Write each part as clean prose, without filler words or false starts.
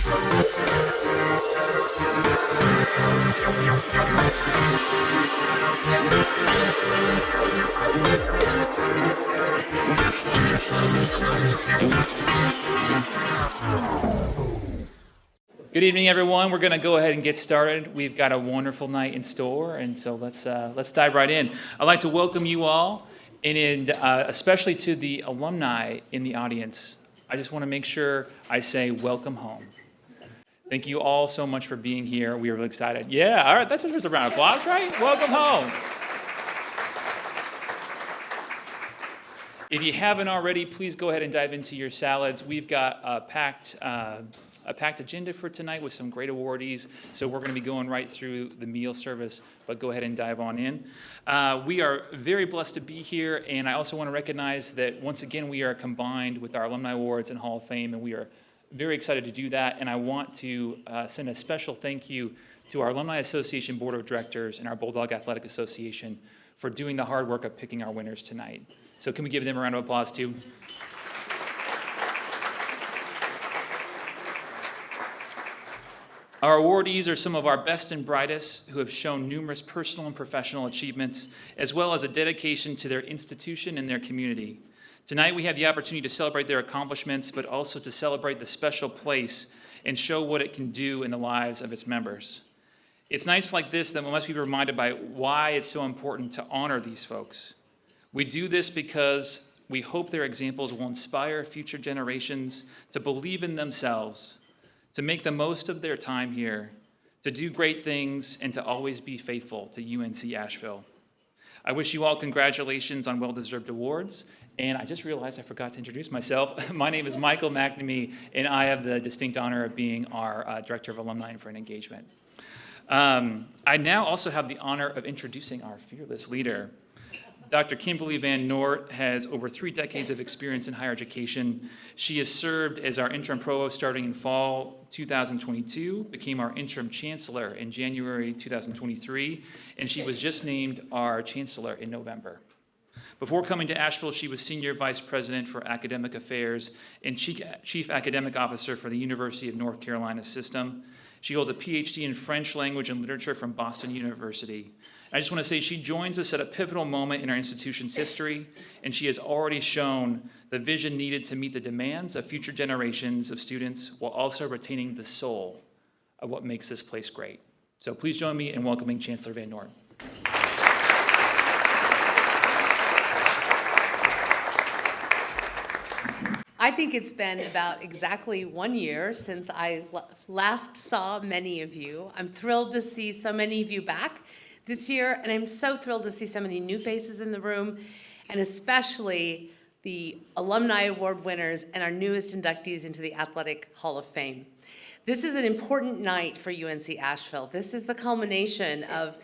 Good evening, everyone. We're going to go ahead and get started. We've got a wonderful night in store, and so let's dive right in. I'd like to welcome you all, and especially to the alumni in the audience. I just want to make sure I say welcome home. Thank you all so much for being here. We are really excited. Yeah, all right, that's just a round of applause, right? Welcome home. If you haven't already, please go ahead and dive into your salads. We've got a packed agenda for tonight with some great awardees, so we're going to be going right through the meal service, but go ahead and dive on in. We are very blessed to be here, and I also want to recognize that once again we are combined with our Alumni Awards and Hall of Fame, and we are very excited to do that, and I want to send a special thank you to our Alumni Association Board of Directors and our Bulldog Athletic Association for doing the hard work of picking our winners tonight. So can we give them a round of applause too? Our awardees are some of our best and brightest who have shown numerous personal and professional achievements, as well as a dedication to their institution and their community. Tonight, we have the opportunity to celebrate their accomplishments, but also to celebrate the special place and show what it can do in the lives of its members. It's nights like this that we must be reminded by why it's so important to honor these folks. We do this because we hope their examples will inspire future generations to believe in themselves, to make the most of their time here, to do great things, and to always be faithful to UNC Asheville. I wish you all congratulations on well-deserved awards, and I just realized I forgot to introduce myself. My name is Michael McNamee, and I have the distinct honor of being our Director of Alumni and Friend Engagement. I now also have the honor of introducing our fearless leader. Dr. Kimberly Van Noort has over 3 decades of experience in higher education. She has served as our interim provost starting in fall 2022, became our interim chancellor in January 2023, and she was just named our chancellor in November. Before coming to Asheville, she was senior vice president for academic affairs and chief academic officer for the University of North Carolina System. She holds a PhD in French language and literature from Boston University. I just want to say she joins us at a pivotal moment in our institution's history, and she has already shown the vision needed to meet the demands of future generations of students while also retaining the soul of what makes this place great. So please join me in welcoming Chancellor Van Noort. I think it's been about exactly 1 year since I last saw many of you. I'm thrilled to see so many of you back this year, and I'm so thrilled to see so many new faces in the room, and especially the Alumni Award winners and our newest inductees into the Athletic Hall of Fame. This is an important night for UNC Asheville. This is the culmination of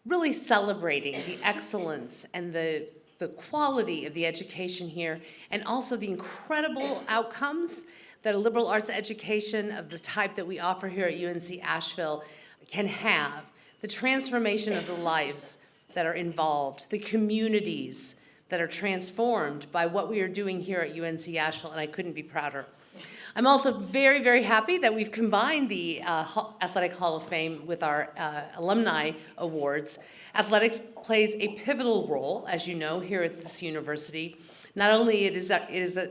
really celebrating the excellence and the quality of the education here, and also the incredible outcomes that a liberal arts education of the type that we offer here at UNC Asheville can have. The transformation of the lives that are involved, the communities that are transformed by what we are doing here at UNC Asheville, and I couldn't be prouder. I'm also very, very happy that we've combined the Athletic Hall of Fame with our Alumni Awards. Athletics plays a pivotal role, as you know, here at this university. Not only it is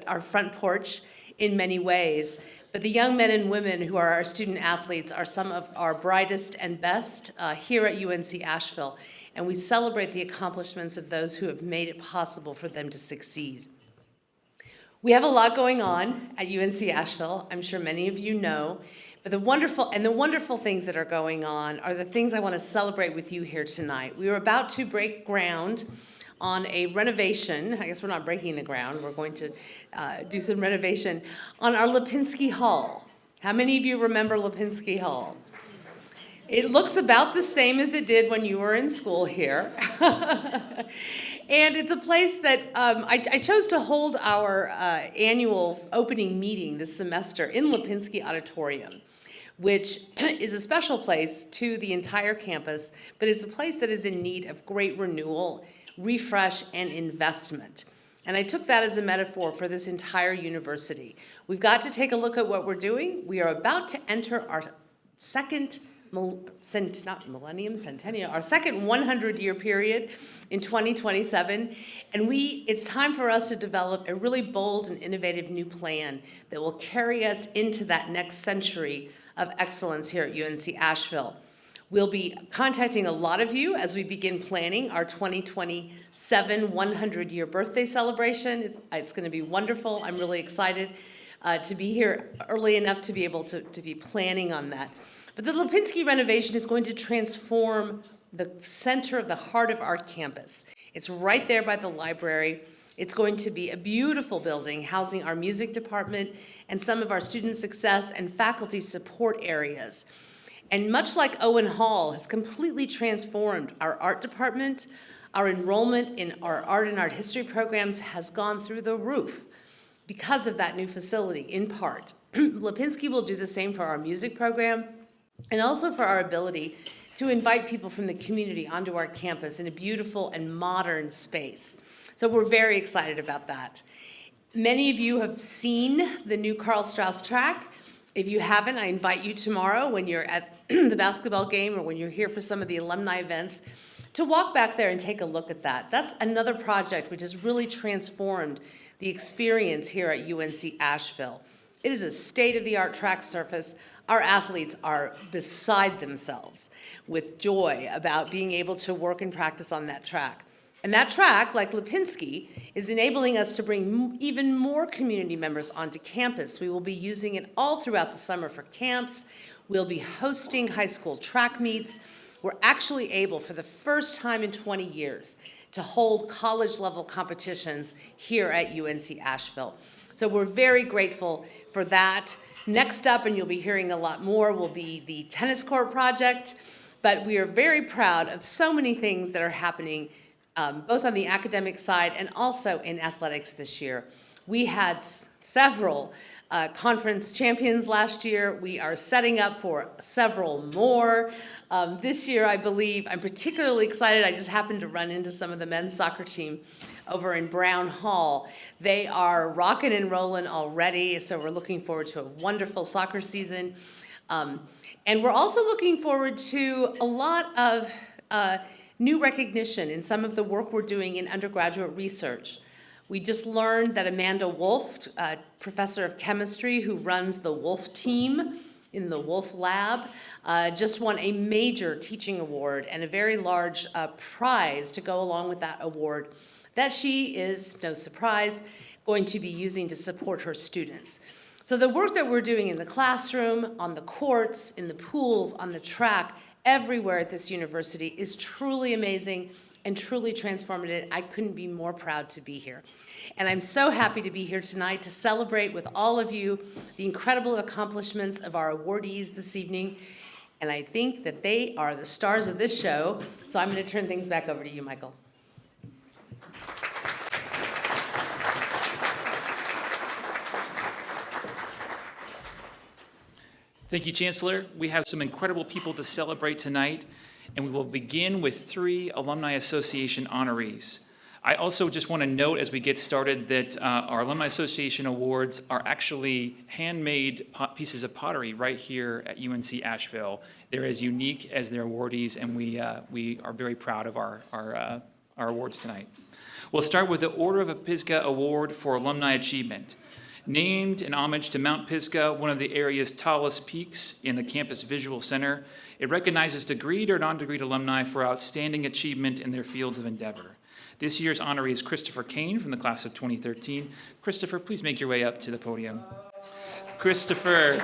our front porch in many ways, but the young men and women who are our student athletes are some of our brightest and best here at UNC Asheville, and we celebrate the accomplishments of those who have made it possible for them to succeed. We have a lot going on at UNC Asheville, I'm sure many of you know, but the wonderful things that are going on are the things I want to celebrate with you here tonight. We are about to break ground on a renovation. I guess we're not breaking the ground. We're going to do some renovation on our Lipinski Hall. How many of you remember Lipinski Hall? It looks about the same as it did when you were in school here. And it's a place that I chose to hold our annual opening meeting this semester in Lipinski Auditorium, which is a special place to the entire campus, but it's a place that is in need of great renewal, refresh, and investment. And I took that as a metaphor for this entire university. We've got to take a look at what we're doing. We are about to enter our second centennial, our second 100-year period in 2027. And it's time for us to develop a really bold and innovative new plan that will carry us into that next century of excellence here at UNC Asheville. We'll be contacting a lot of you as we begin planning our 2027 100-year birthday celebration. It's going to be wonderful. I'm really excited to be here early enough to be able to be planning on that. But the Lipinski renovation is going to transform the center of the heart of our campus. It's right there by the library. It's going to be a beautiful building housing our music department and some of our student success and faculty support areas. And much like Owen Hall has completely transformed our art department, our enrollment in our art and art history programs has gone through the roof because of that new facility, in part. Lipinski will do the same for our music program and also for our ability to invite people from the community onto our campus in a beautiful and modern space. So we're very excited about that. Many of you have seen the new Karl Strauss track. If you haven't, I invite you tomorrow when you're at the basketball game or when you're here for some of the alumni events to walk back there and take a look at that. That's another project which has really transformed the experience here at UNC Asheville. It is a state-of-the-art track surface. Our athletes are beside themselves with joy about being able to work and practice on that track. And that track, like Lipinski, is enabling us to bring even more community members onto campus. We will be using it all throughout the summer for camps. We'll be hosting high school track meets. We're actually able, for the first time in 20 years, to hold college-level competitions here at UNC Asheville. So we're very grateful for that. Next up, and you'll be hearing a lot more, will be the tennis court project. But we are very proud of so many things that are happening both on the academic side and also in athletics this year. We had several conference champions last year. We are setting up for several more. This year, I believe, I'm particularly excited. I just happened to run into some of the men's soccer team over in Brown Hall. They are rocking and rolling already, so we're looking forward to a wonderful soccer season. And we're also looking forward to a lot of new recognition in some of the work we're doing in undergraduate research. We just learned that Amanda Wolf, professor of chemistry who runs the Wolf team in the Wolf Lab, just won a major teaching award and a very large prize to go along with that award that she is, no surprise, going to be using to support her students. So the work that we're doing in the classroom, on the courts, in the pools, on the track, everywhere at this university is truly amazing and truly transformative. I couldn't be more proud to be here. And I'm so happy to be here tonight to celebrate with all of you the incredible accomplishments of our awardees this evening. And I think that they are the stars of this show. So I'm going to turn things back over to you, Michael. Thank you, Chancellor. We have some incredible people to celebrate tonight, and we will begin with 3 Alumni Association honorees. I also just want to note as we get started that our Alumni Association awards are actually handmade pieces of pottery right here at UNC Asheville. They're as unique as their awardees, and we are very proud of our awards tonight. We'll start with the Order of Pisgah Award for Alumni Achievement. Named in homage to Mount Pisgah, one of the area's tallest peaks in the campus visual center, it recognizes degreed or non-degreed alumni for outstanding achievement in their fields of endeavor. This year's honoree is Christopher Kane from the class of 2013. Christopher, please make your way up to the podium. Christopher.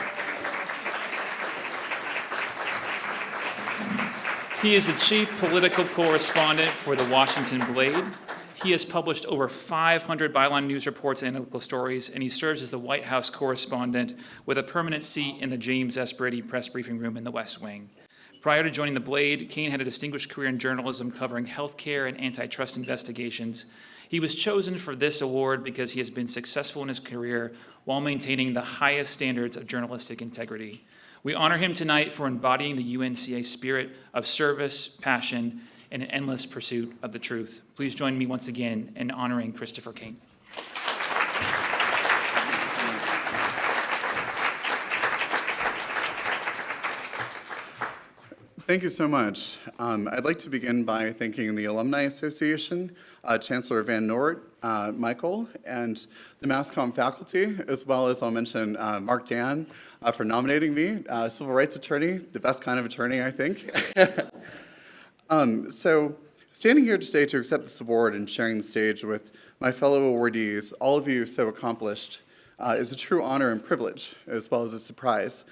He is the chief political correspondent for the Washington Blade. He has published over 500 Byline News reports and analytical stories, and he serves as the White House correspondent with a permanent seat in the James S. Brady Press Briefing Room in the West Wing. Prior to joining the Blade, Kane had a distinguished career in journalism covering healthcare and antitrust investigations. He was chosen for this award because he has been successful in his career while maintaining the highest standards of journalistic integrity. We honor him tonight for embodying the UNCA spirit of service, passion, and an endless pursuit of the truth. Please join me once again in honoring Christopher Kane. Thank you so much. I'd like to begin by thanking the Alumni Association, Chancellor Van Noort, Michael, and the MassCom faculty, as well as I'll mention Mark Dan for nominating me, civil rights attorney, the best kind of attorney, I think. So standing here today to accept this award and sharing the stage with my fellow awardees, all of you so accomplished, is a true honor and privilege, as well as a surprise.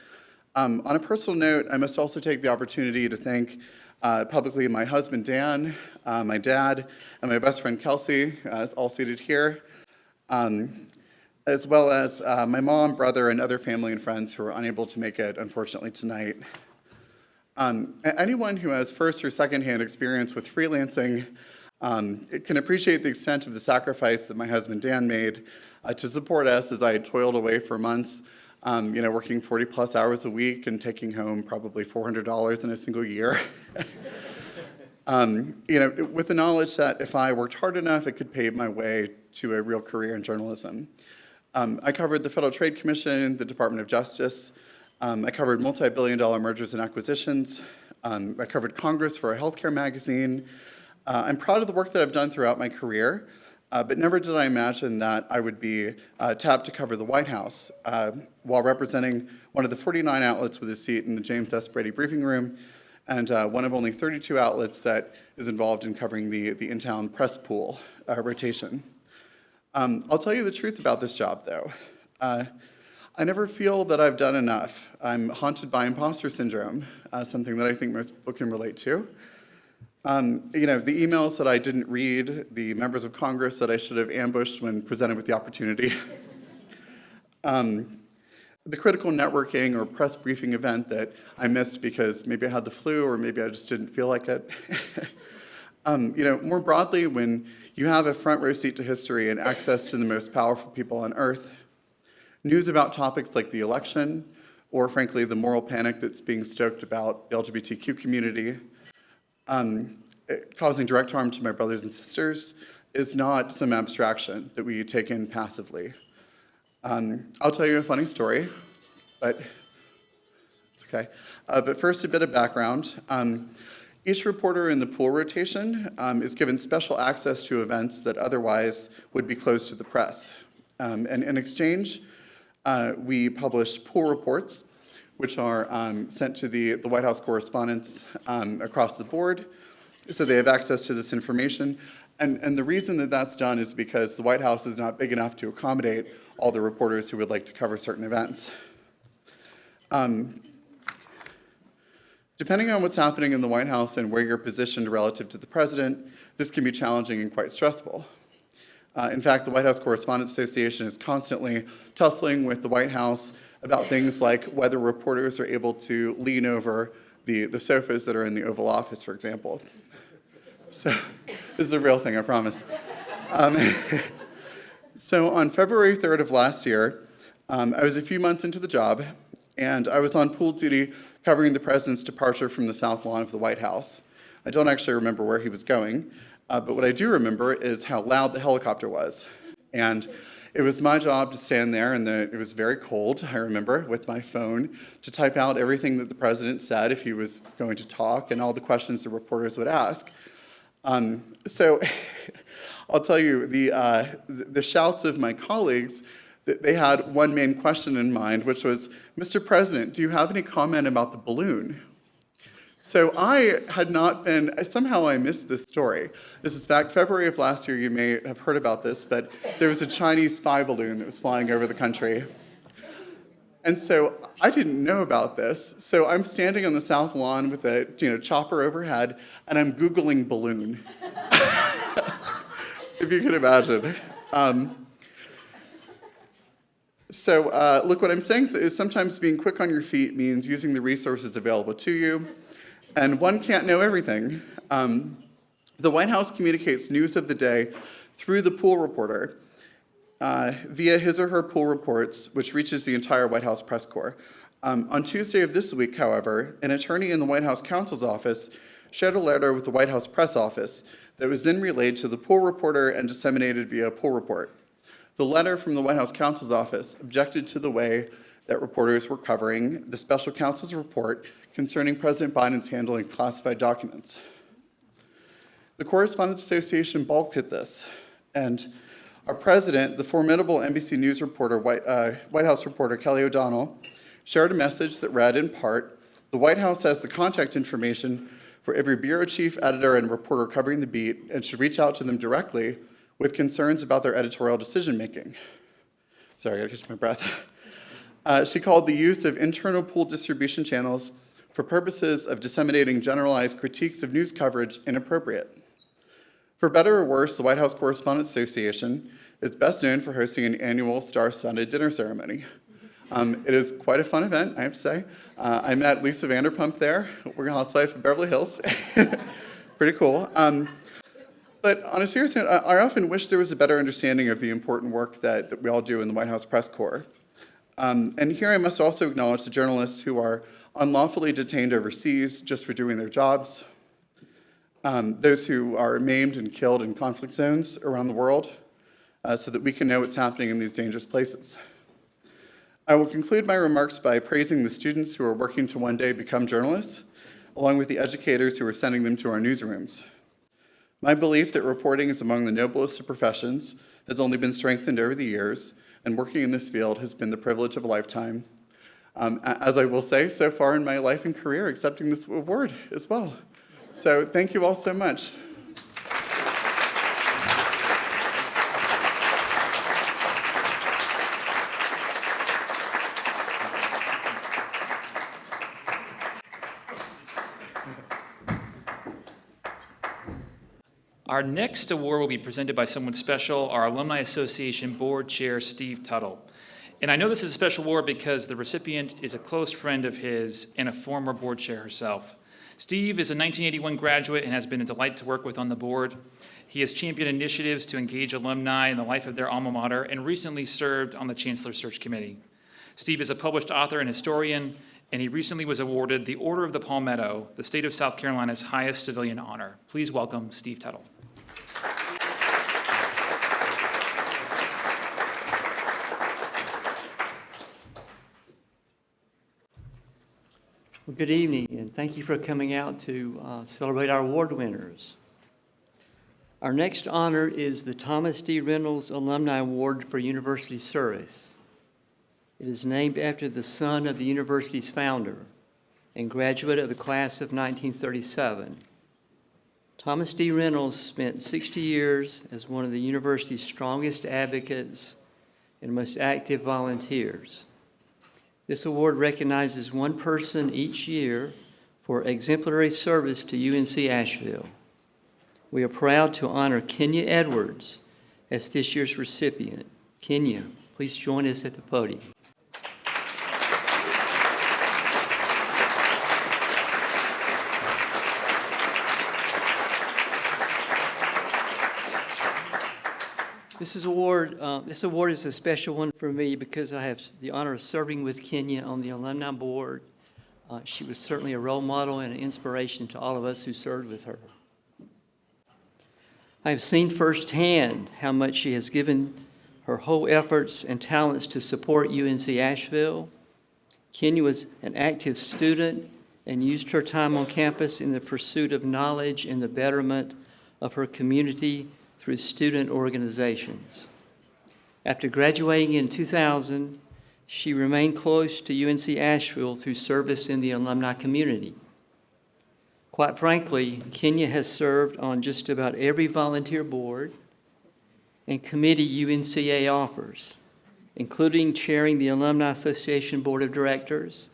On a personal note, I must also take the opportunity to thank publicly my husband, Dan, my dad, and my best friend, Kelsey, all seated here, as well as my mom, brother, and other family and friends who are unable to make it, unfortunately, tonight. Anyone who has first or secondhand experience with freelancing can appreciate the extent of the sacrifice that my husband, Dan, made to support us as I toiled away for months, working 40 plus hours a week and taking home probably $400 in a single year. With the knowledge that if I worked hard enough, it could pave my way to a real career in journalism. I covered the Federal Trade Commission, the Department of Justice. I covered multi-billion-dollar mergers and acquisitions. I covered Congress for a healthcare magazine. I'm proud of the work that I've done throughout my career. But never did I imagine that I would be tapped to cover the White House while representing one of the 49 outlets with a seat in the James S. Brady briefing room, and one of only 32 outlets that is involved in covering the in-town press pool rotation. I'll tell you the truth about this job, though. I never feel that I've done enough. I'm haunted by imposter syndrome, something that I think most people can relate to. The emails that I didn't read, the members of Congress that I should have ambushed when presented with the opportunity, the critical networking or press briefing event that I missed because maybe I had the flu or maybe I just didn't feel like it. More broadly, when you have a front row seat to history and access to the most powerful people on earth, news about topics like the election, or frankly, the moral panic that's being stoked about the LGBTQ community, causing direct harm to my brothers and sisters, is not some abstraction that we take in passively. I'll tell you a funny story, but it's okay. But first, a bit of background. Each reporter in the pool rotation is given special access to events that otherwise would be closed to the press. And in exchange, we publish pool reports, which are sent to the White House correspondents across the board, so they have access to this information. And the reason that that's done is because the White House is not big enough to accommodate all the reporters who would like to cover certain events. Depending on what's happening in the White House and where you're positioned relative to the president, this can be challenging and quite stressful. In fact, the White House Correspondents Association is constantly tussling with the White House about things like whether reporters are able to lean over the sofas that are in the Oval Office, for example. So this is a real thing, I promise. So on February 3rd of last year, I was a few months into the job, and I was on pool duty covering the president's departure from the South Lawn of the White House. I don't actually remember where he was going, but what I do remember is how loud the helicopter was. And it was my job to stand there, and it was very cold, I remember, with my phone, to type out everything that the president said if he was going to talk and all the questions the reporters would ask. So I'll tell you, the shouts of my colleagues, they had one main question in mind, which was, "Mr. President, do you have any comment about the balloon?" So I had not been, somehow I missed this story. This is back February of last year, you may have heard about this, but there was a Chinese spy balloon that was flying over the country. And so I didn't know about this. So I'm standing on the South Lawn with a chopper overhead, and I'm Googling balloon. If you can imagine. Look, what I'm saying is sometimes being quick on your feet means using the resources available to you, and one can't know everything. The White House communicates news of the day through the pool reporter via his or her pool reports, which reaches the entire White House press corps. On Tuesday of this week, however, an attorney in the White House counsel's office shared a letter with the White House press office that was then relayed to the pool reporter and disseminated via a pool report. The letter from the White House counsel's office objected to the way that reporters were covering the special counsel's report concerning President Biden's handling of classified documents. The Correspondents Association balked at this, and our president, the formidable NBC News reporter, White House reporter Kelly O'Donnell, shared a message that read, in part, "The White House has the contact information for every bureau chief, editor, and reporter covering the beat and should reach out to them directly with concerns about their editorial decision-making." Sorry, I gotta catch my breath. She called the use of internal pool distribution channels for purposes of disseminating generalized critiques of news coverage inappropriate. For better or worse, the White House Correspondents Association is best known for hosting an annual star-studded dinner ceremony. It is quite a fun event, I have to say. I met Lisa Vanderpump there, Real Housewife of Beverly Hills. Pretty cool. But on a serious note, I often wish there was a better understanding of the important work that we all do in the White House Press Corps. And here I must also acknowledge the journalists who are unlawfully detained overseas just for doing their jobs, those who are maimed and killed in conflict zones around the world, so that we can know what's happening in these dangerous places. I will conclude my remarks by praising the students who are working to one day become journalists, along with the educators who are sending them to our newsrooms. My belief that reporting is among the noblest of professions has only been strengthened over the years, and working in this field has been the privilege of a lifetime. As I will say, so far in my life and career, accepting this award as well. So thank you all so much. Our next award will be presented by someone special, our Alumni Association Board Chair, Steve Tuttle. And I know this is a special award because the recipient is a close friend of his and a former board chair herself. Steve is a 1981 graduate and has been a delight to work with on the board. He has championed initiatives to engage alumni in the life of their alma mater and recently served on the Chancellor's Search Committee. Steve is a published author and historian, and he recently was awarded the Order of the Palmetto, the state of South Carolina's highest civilian honor. Please welcome Steve Tuttle. Well, good evening, and thank you for coming out to celebrate our award winners. Our next honor is the Thomas D. Reynolds Alumni Award for University Service. It is named after the son of the university's founder and graduate of the class of 1937. Thomas D. Reynolds spent 60 years as one of the university's strongest advocates and most active volunteers. This award recognizes one person each year for exemplary service to UNC Asheville. We are proud to honor Kenya Edwards as this year's recipient. Kenya, please join us at the podium. This award is a special one for me because I have the honor of serving with Kenya on the alumni board. She was certainly a role model and an inspiration to all of us who served with her. I have seen firsthand how much she has given her whole efforts and talents to support UNC Asheville. Kenya was an active student and used her time on campus in the pursuit of knowledge and the betterment of her community through student organizations. After graduating in 2000, she remained close to UNC Asheville through service in the alumni community. Quite frankly, Kenya has served on just about every volunteer board and committee UNCA offers, including chairing the Alumni Association Board of Directors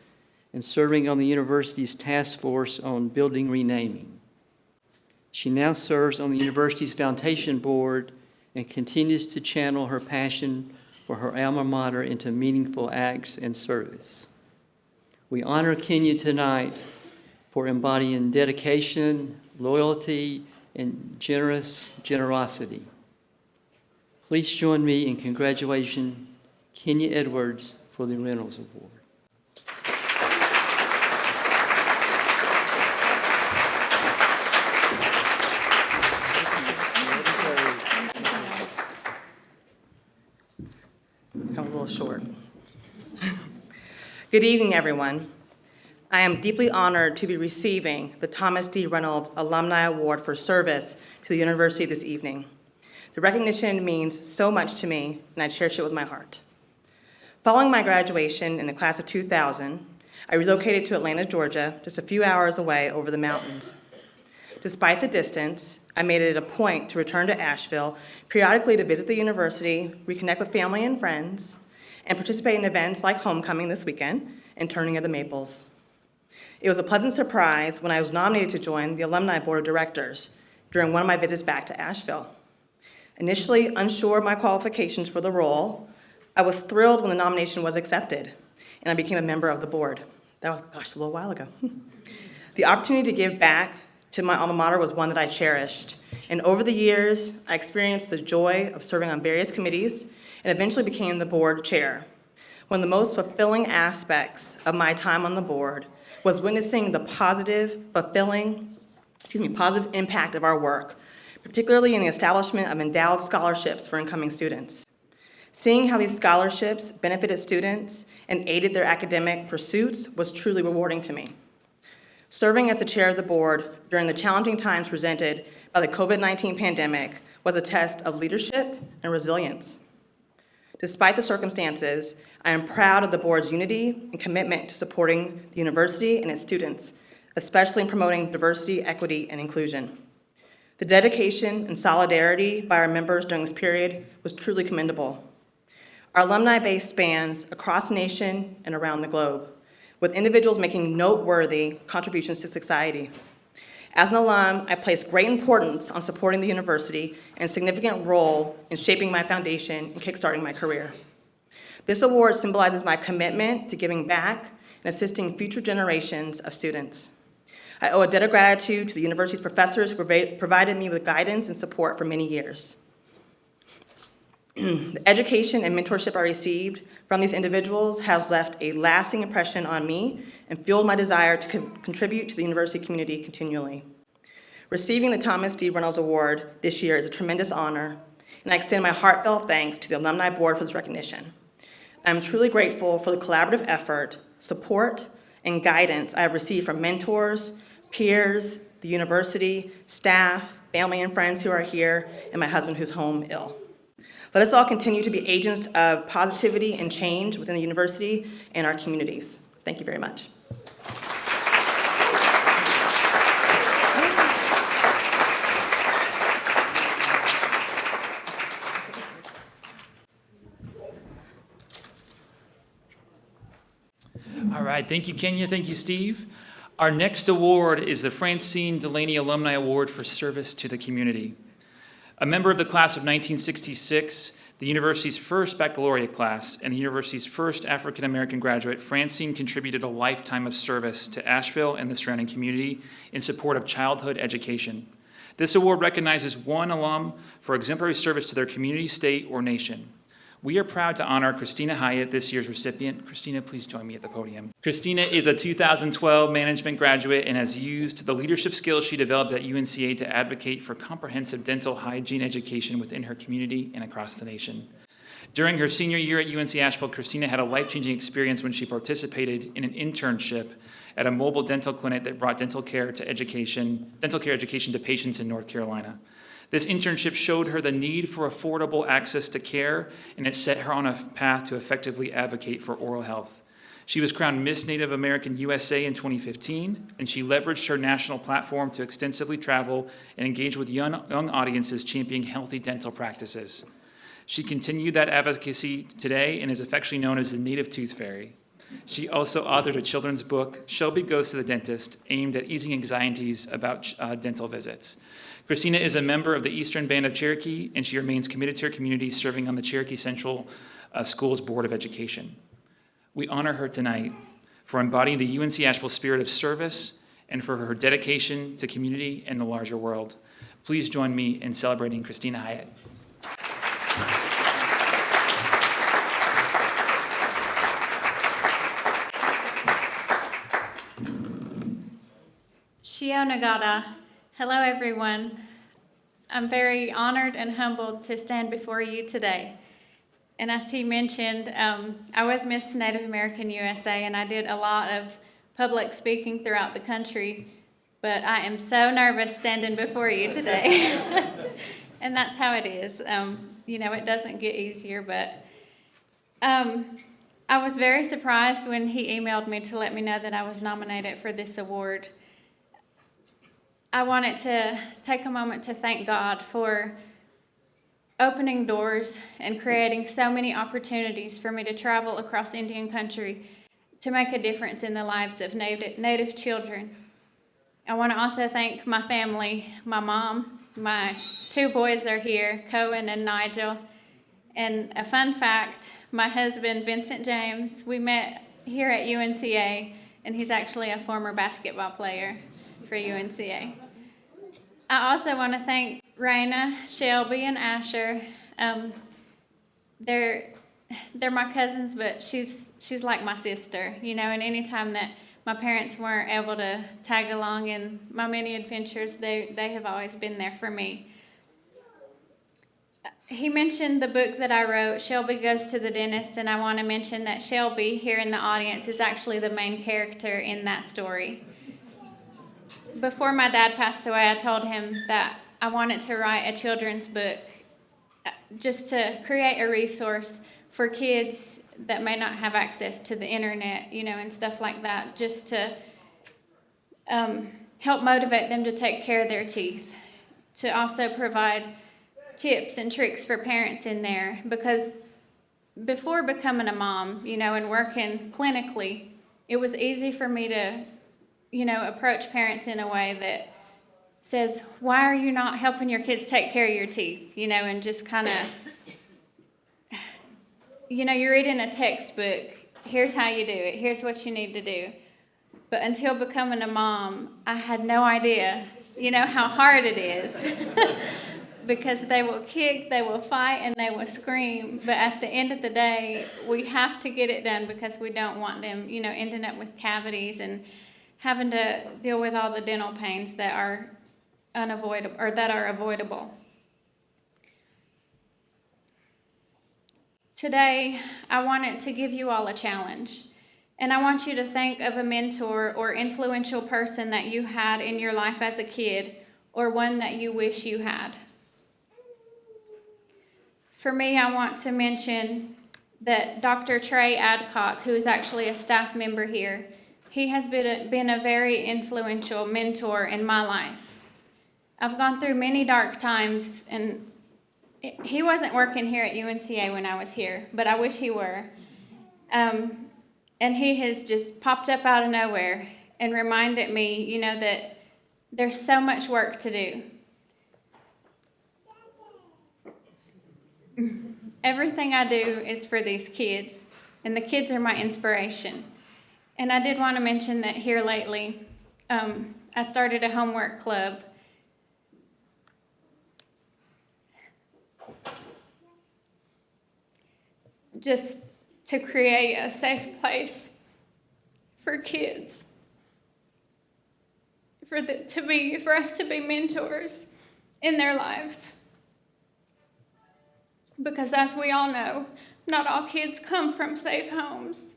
and serving on the university's task force on building renaming. She now serves on the university's foundation board and continues to channel her passion for her alma mater into meaningful acts and service. We honor Kenya tonight for embodying dedication, loyalty, and generosity. Please join me in congratulating Kenya Edwards for the Reynolds Award. I'm a little short. Good evening, everyone. I am deeply honored to be receiving the Thomas D. Reynolds Alumni Award for Service to the university this evening. The recognition means so much to me, and I cherish it with my heart. Following my graduation in the class of 2000, I relocated to Atlanta, Georgia, just a few hours away over the mountains. Despite the distance, I made it a point to return to Asheville periodically to visit the university, reconnect with family and friends, and participate in events like homecoming this weekend and Turning of the Maples. It was a pleasant surprise when I was nominated to join the Alumni Board of Directors during one of my visits back to Asheville. Initially unsure of my qualifications for the role, I was thrilled when the nomination was accepted, and I became a member of the board. That was, gosh, a little while ago. The opportunity to give back to my alma mater was one that I cherished, and over the years, I experienced the joy of serving on various committees and eventually became the board chair. One of the most fulfilling aspects of my time on the board was witnessing the positive impact of our work, particularly in the establishment of endowed scholarships for incoming students. Seeing how these scholarships benefited students and aided their academic pursuits was truly rewarding to me. Serving as the chair of the board during the challenging times presented by the COVID-19 pandemic was a test of leadership and resilience. Despite the circumstances, I am proud of the board's unity and commitment to supporting the university and its students, especially in promoting diversity, equity, and inclusion. The dedication and solidarity by our members during this period was truly commendable. Our alumni base spans across the nation and around the globe, with individuals making noteworthy contributions to society. As an alum, I place great importance on supporting the university and a significant role in shaping my foundation and kickstarting my career. This award symbolizes my commitment to giving back and assisting future generations of students. I owe a debt of gratitude to the university's professors who provided me with guidance and support for many years. The education and mentorship I received from these individuals has left a lasting impression on me and fueled my desire to contribute to the university community continually. Receiving the Thomas D. Reynolds Award this year is a tremendous honor, and I extend my heartfelt thanks to the Alumni Board for this recognition. I'm truly grateful for the collaborative effort, support, and guidance I have received from mentors, peers, the university, staff, family and friends who are here, and my husband who's home ill. Let us all continue to be agents of positivity and change within the university and our communities. Thank you very much. All right, thank you, Kenya. Thank you, Steve. Our next award is the Francine Delaney Alumni Award for Service to the Community. A member of the class of 1966, the university's first baccalaureate class, and the university's first African-American graduate, Francine contributed a lifetime of service to Asheville and the surrounding community in support of childhood education. This award recognizes one alum for exemplary service to their community, state, or nation. We are proud to honor Christina Hyatt, this year's recipient. Christina, please join me at the podium. Christina is a 2012 management graduate and has used the leadership skills she developed at UNCA to advocate for comprehensive dental hygiene education within her community and across the nation. During her senior year at UNC Asheville, Christina had a life-changing experience when she participated in an internship at a mobile dental clinic that brought dental care education to patients in North Carolina. This internship showed her the need for affordable access to care, and it set her on a path to effectively advocate for oral health. She was crowned Miss Native American USA in 2015, and she leveraged her national platform to extensively travel and engage with young audiences championing healthy dental practices. She continued that advocacy today and is affectionately known as the Native Tooth Fairy. She also authored a children's book, Shelby Goes to the Dentist, aimed at easing anxieties about dental visits. Christina is a member of the Eastern Band of Cherokee, and she remains committed to her community, serving on the Cherokee Central Schools Board of Education. We honor her tonight for embodying the UNC Asheville spirit of service and for her dedication to community and the larger world. Please join me in celebrating Christina Hyatt. Shio Nagata. Hello, everyone. I'm very honored and humbled to stand before you today. And as he mentioned, I was Miss Native American USA, and I did a lot of public speaking throughout the country. But I am so nervous standing before you today. And that's how it is. It doesn't get easier, but I was very surprised when he emailed me to let me know that I was nominated for this award. I wanted to take a moment to thank God for opening doors and creating so many opportunities for me to travel across Indian country to make a difference in the lives of Native children. I want to also thank my family, my mom, my 2 boys are here, Cohen and Nigel. And a fun fact, my husband, Vincent James, we met here at UNCA, and he's actually a former basketball player for UNCA. I also want to thank Raina, Shelby, and Asher. They're my cousins, but she's like my sister, and any time that my parents weren't able to tag along in my many adventures, they have always been there for me. He mentioned the book that I wrote, Shelby Goes to the Dentist, and I want to mention that Shelby, here in the audience, is actually the main character in that story. Before my dad passed away, I told him that I wanted to write a children's book just to create a resource for kids that may not have access to the internet, and stuff like that, just to help motivate them to take care of their teeth, to also provide tips and tricks for parents in there, because before becoming a mom, and working clinically, it was easy for me to, approach parents in a way that says, why are you not helping your kids take care of your teeth, and just kind of, you're reading a textbook, here's how you do it, here's what you need to do. But until becoming a mom, I had no idea, how hard it is. Because they will kick, they will fight, and they will scream. But at the end of the day, we have to get it done because we don't want them, ending up with cavities and having to deal with all the dental pains that are unavoidable or that are avoidable. Today, I wanted to give you all a challenge. And I want you to think of a mentor or influential person that you had in your life as a kid, or one that you wish you had. For me, I want to mention that Dr. Trey Adcock, who is actually a staff member here, he has been a very influential mentor in my life. I've gone through many dark times, and he wasn't working here at UNCA when I was here, but I wish he were. And he has just popped up out of nowhere and reminded me, that there's so much work to do. Everything I do is for these kids, and the kids are my inspiration. And I did want to mention that here lately, I started a homework club. Just to create a safe place for kids, for us to be mentors in their lives. Because as we all know, not all kids come from safe homes.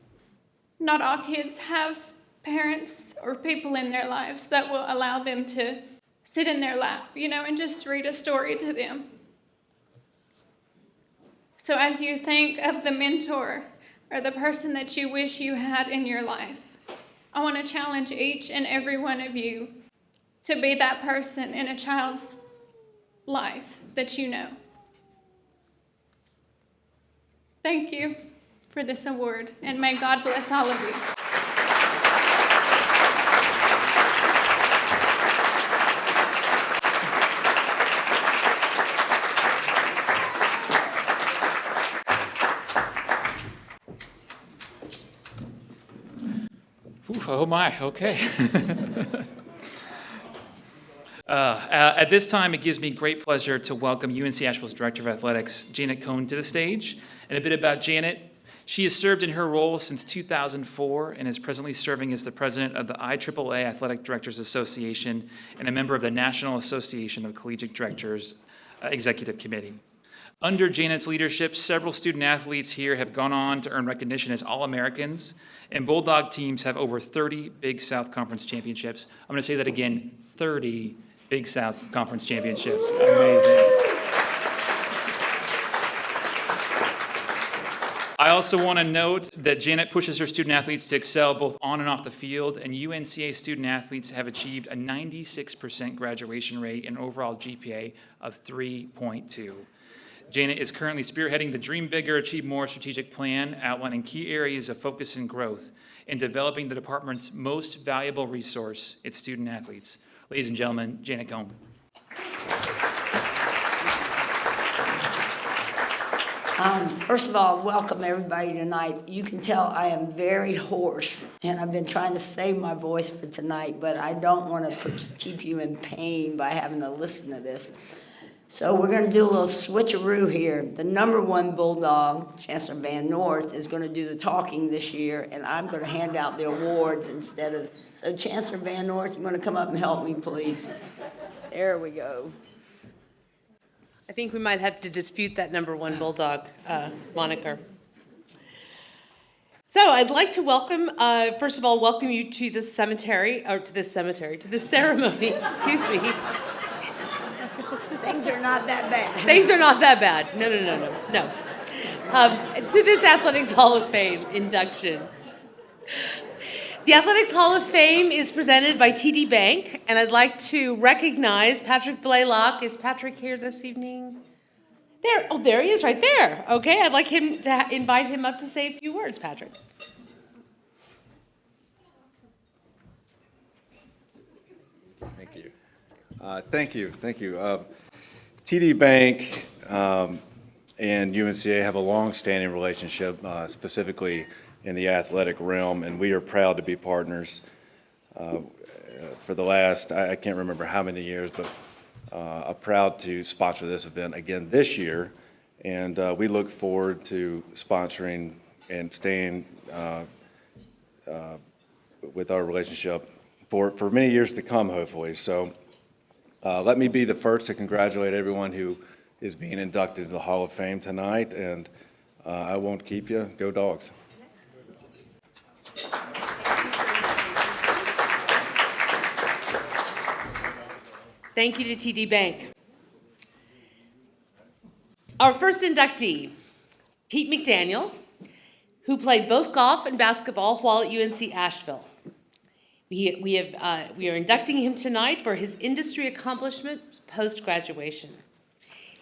Not all kids have parents or people in their lives that will allow them to sit in their lap, and just read a story to them. So as you think of the mentor or the person that you wish you had in your life, I want to challenge each and every one of you to be that person in a child's life that you know. Thank you for this award, and may God bless all of you. Ooh, oh my, okay. At this time, it gives me great pleasure to welcome UNC Asheville's Director of Athletics, Janet Cohn, to the stage. And a bit about Janet. She has served in her role since 2004 and is presently serving as the president of the IAAA Athletic Directors Association and a member of the National Association of Collegiate Directors Executive Committee. Under Janet's leadership, several student athletes here have gone on to earn recognition as All-Americans, and Bulldog teams have over 30 Big South Conference championships. I'm going to say that again, 30 Big South Conference championships. Amazing. I also want to note that Janet pushes her student athletes to excel both on and off the field, and UNCA student athletes have achieved a 96% graduation rate and overall GPA of 3.2. Janet is currently spearheading the Dream Bigger, Achieve More strategic plan, outlining key areas of focus and growth, and developing the department's most valuable resource, its student athletes. Ladies and gentlemen, Janet Cohn. First of all, welcome everybody tonight. You can tell I am very hoarse, and I've been trying to save my voice for tonight, but I don't want to keep you in pain by having to listen to this. So we're going to do a little switcheroo here. The #1 Bulldog, Chancellor Van North, is going to do the talking this year, and I'm going to hand out the awards instead of... So Chancellor Van North, you want to come up and help me, please? There we go. I think we might have to dispute that #1 Bulldog moniker. So I'd like to welcome, first of all, welcome you to the ceremony, excuse me. Things are not that bad. Things are not that bad. No. To this Athletics Hall of Fame induction. The Athletics Hall of Fame is presented by TD Bank, and I'd like to recognize Patrick Blaylock. Is Patrick here this evening? There, oh, there he is, right there. Okay, I'd like him to invite him up to say a few words, Patrick. Thank you. TD Bank and UNCA have a long-standing relationship, specifically in the athletic realm, and we are proud to be partners for the last, I can't remember how many years, but I'm proud to sponsor this event again this year, and we look forward to sponsoring and staying with our relationship for many years to come, hopefully. So let me be the first to congratulate everyone who is being inducted into the Hall of Fame tonight, and I won't keep you. Go Dogs. Thank you to TD Bank. Our first inductee, Pete McDaniel, who played both golf and basketball while at UNC Asheville. We are inducting him tonight for his industry accomplishment post-graduation.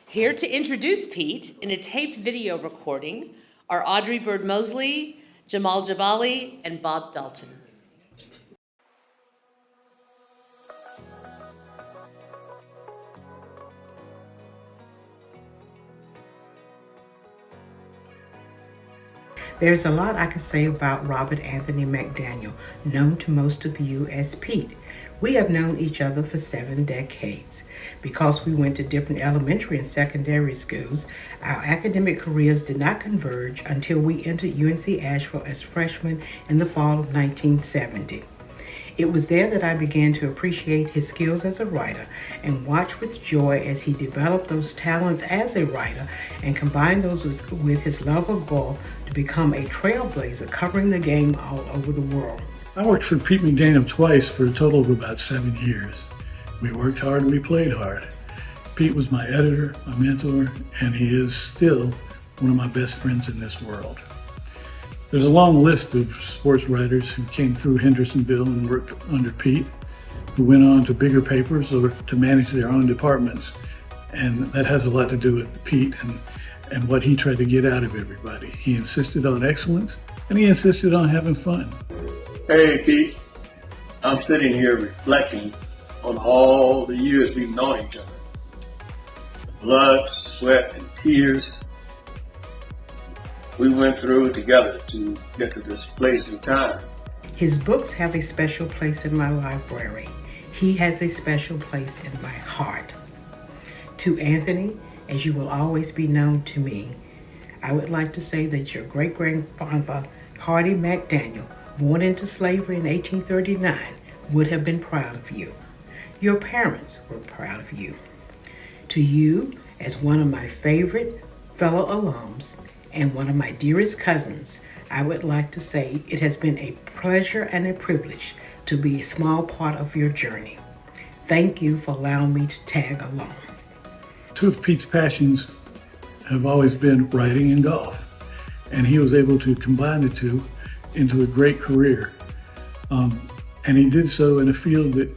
Here to introduce Pete in a taped video recording are Audrey Bird Mosley, Jamal Jabali, and Bob Dalton. There's a lot I could say about Robert Anthony McDaniel, known to most of you as Pete. We have known each other for 7 decades. Because we went to different elementary and secondary schools, our academic careers did not converge until we entered UNC Asheville as freshmen in the fall of 1970. It was there that I began to appreciate his skills as a writer and watch with joy as he developed those talents as a writer and combined those with his love of golf to become a trailblazer covering the game all over the world. I worked for Pete McDaniel twice for a total of about 7 years. We worked hard and we played hard. Pete was my editor, my mentor, and he is still one of my best friends in this world. There's a long list of sports writers who came through Hendersonville and worked under Pete, who went on to bigger papers or to manage their own departments. And that has a lot to do with Pete and what he tried to get out of everybody. He insisted on excellence and he insisted on having fun. Hey Pete, I'm sitting here reflecting on all the years we've known each other. Blood, sweat, and tears we went through together to get to this place in time. His books have a special place in my library. He has a special place in my heart. To Anthony, as you will always be known to me, I would like to say that your great-grandfather, Hardy McDaniel, born into slavery in 1839, would have been proud of you. Your parents were proud of you. To you, as one of my favorite fellow alums, and one of my dearest cousins, I would like to say it has been a pleasure and a privilege to be a small part of your journey. Thank you for allowing me to tag along. Two of Pete's passions have always been writing and golf, and he was able to combine the two into a great career. And he did so in a field that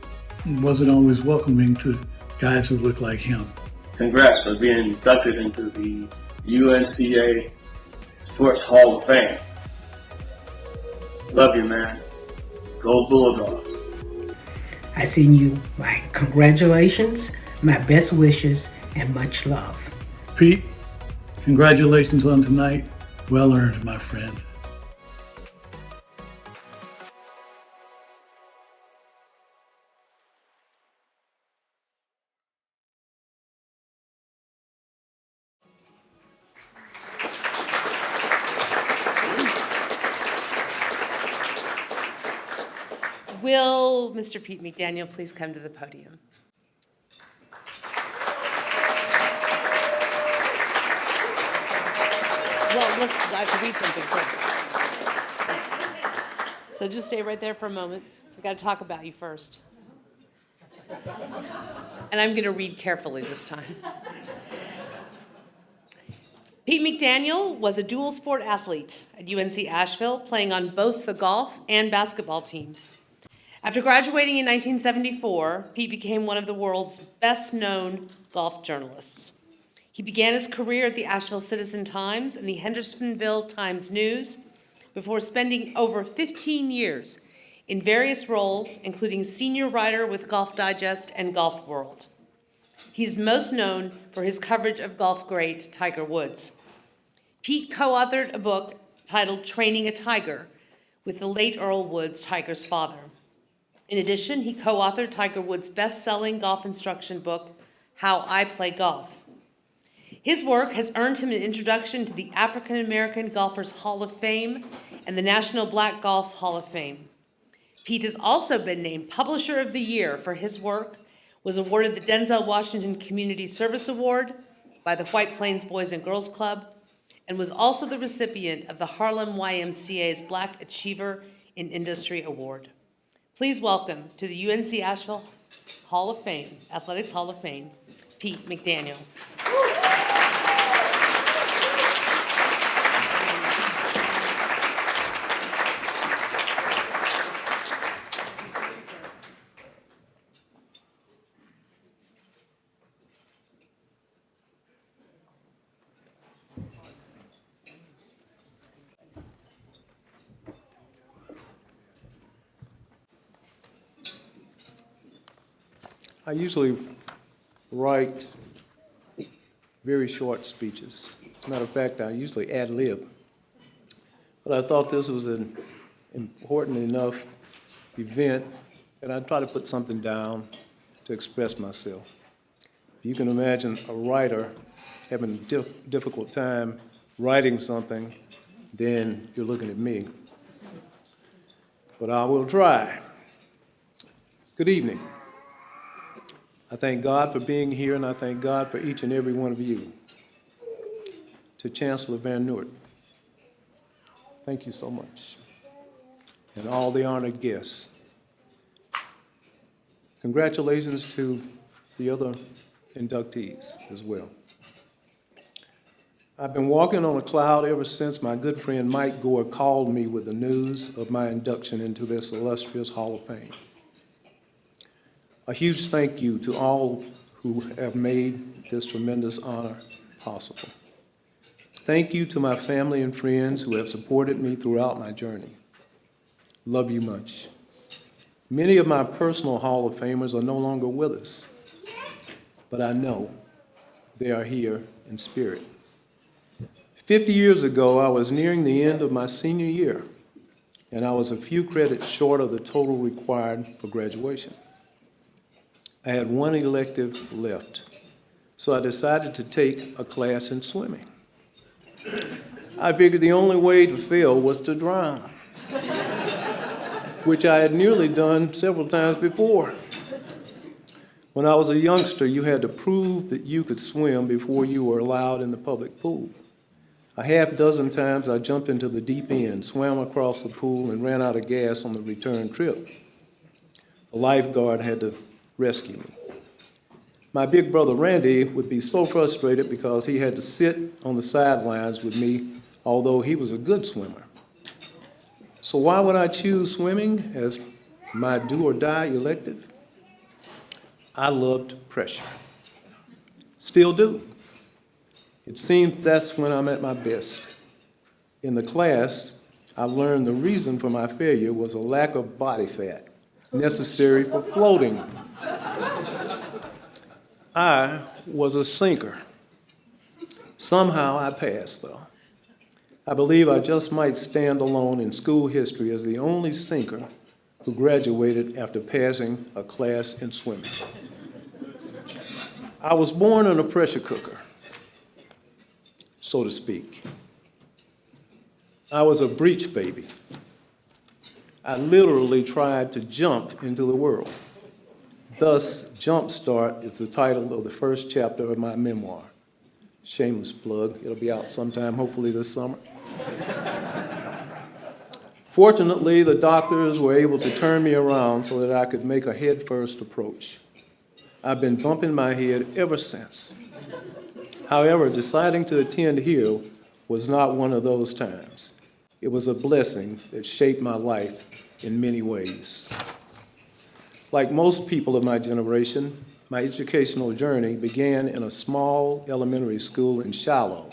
wasn't always welcoming to guys who looked like him. Congrats for being inducted into the UNCA Sports Hall of Fame. Love you, man. Go Bulldogs. I send you my congratulations, my best wishes, and much love. Pete, congratulations on tonight. Well earned, my friend. Will Mr. Pete McDaniel please come to the podium? Well, I have to read something first. So just stay right there for a moment. We've got to talk about you first. And I'm going to read carefully this time. Pete McDaniel was a dual sport athlete at UNC Asheville, playing on both the golf and basketball teams. After graduating in 1974, Pete became one of the world's best-known golf journalists. He began his career at the Asheville Citizen-Times and the Hendersonville Times-News before spending over 15 years in various roles, including senior writer with Golf Digest and Golf World. He's most known for his coverage of golf great Tiger Woods. Pete co-authored a book titled Training a Tiger with the late Earl Woods, Tiger's father. In addition, he co-authored Tiger Woods' best-selling golf instruction book, How I Play Golf. His work has earned him an introduction to the African American Golfers Hall of Fame and the National Black Golf Hall of Fame. Pete has also been named Publisher of the Year for his work, was awarded the Denzel Washington Community Service Award by the White Plains Boys and Girls Club, and was also the recipient of the Harlem YMCA's Black Achiever in Industry Award. Please welcome to the UNC Asheville Hall of Fame, Athletics Hall of Fame, Pete McDaniel. I usually write very short speeches. As a matter of fact, I usually ad-lib. But I thought this was an important enough event that I'd try to put something down to express myself. You can imagine a writer having a difficult time writing something, then you're looking at me. But I will try. Good evening. I thank God for being here, and I thank God for each and every one of you. To Chancellor Van Noort, thank you so much. And all the honored guests. Congratulations to the other inductees as well. I've been walking on a cloud ever since my good friend Mike Gore called me with the news of my induction into this illustrious Hall of Fame. A huge thank you to all who have made this tremendous honor possible. Thank you to my family and friends who have supported me throughout my journey. Love you much. Many of my personal Hall of Famers are no longer with us, but I know they are here in spirit. 50 years ago, I was nearing the end of my senior year, and I was a few credits short of the total required for graduation. I had one elective left, so I decided to take a class in swimming. I figured the only way to fail was to drown, which I had nearly done several times before. When I was a youngster, you had to prove that you could swim before you were allowed in the public pool. A half dozen times I jumped into the deep end, swam across the pool, and ran out of gas on the return trip. The lifeguard had to rescue me. My big brother Randy would be so frustrated because he had to sit on the sidelines with me, although he was a good swimmer. So why would I choose swimming as my do-or-die elective? I loved pressure. Still do. It seems that's when I'm at my best. In the class, I learned the reason for my failure was a lack of body fat necessary for floating. I was a sinker. Somehow I passed, though. I believe I just might stand alone in school history as the only sinker who graduated after passing a class in swimming. I was born in a pressure cooker, so to speak. I was a breech baby. I literally tried to jump into the world. Thus, Jumpstart is the title of the first chapter of my memoir. Shameless plug. It'll be out sometime, hopefully this summer. Fortunately, the doctors were able to turn me around so that I could make a head-first approach. I've been bumping my head ever since. However, deciding to attend here was not one of those times. It was a blessing that shaped my life in many ways. Like most people of my generation, my educational journey began in a small elementary school in Shiloh,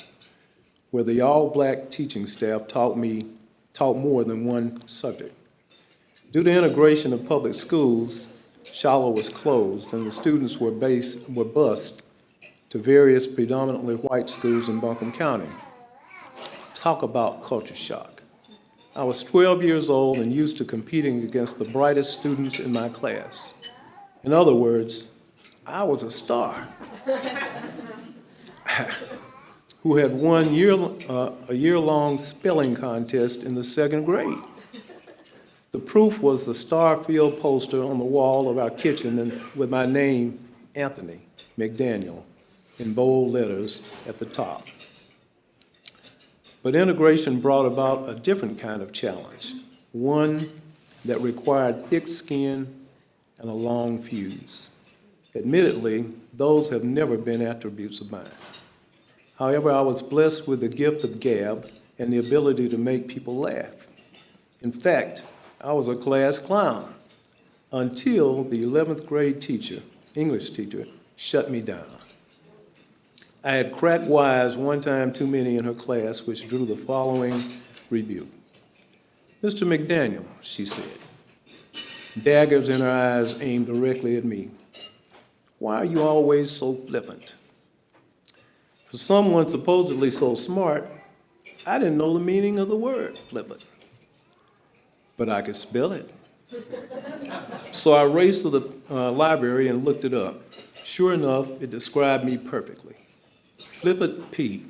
where the all-black teaching staff taught more than one subject. Due to integration of public schools, Shiloh was closed, and the students were bused to various predominantly white schools in Buncombe County. Talk about culture shock. I was 12 years old and used to competing against the brightest students in my class. In other words, I was a star who had won a year-long spelling contest in the second grade. The proof was the star-filled poster on the wall of our kitchen with my name, Anthony McDaniel, in bold letters at the top. But integration brought about a different kind of challenge, one that required thick skin and a long fuse. Admittedly, those have never been attributes of mine. However, I was blessed with the gift of gab and the ability to make people laugh. In fact, I was a class clown until the 11th grade teacher, English teacher, shut me down. I had cracked wise one time too many in her class, which drew the following rebuke. "Mr. McDaniel," she said, daggers in her eyes aimed directly at me, "why are you always so flippant?" For someone supposedly so smart, I didn't know the meaning of the word flippant, but I could spell it. So I raced to the library and looked it up. Sure enough, it described me perfectly. Flippant Pete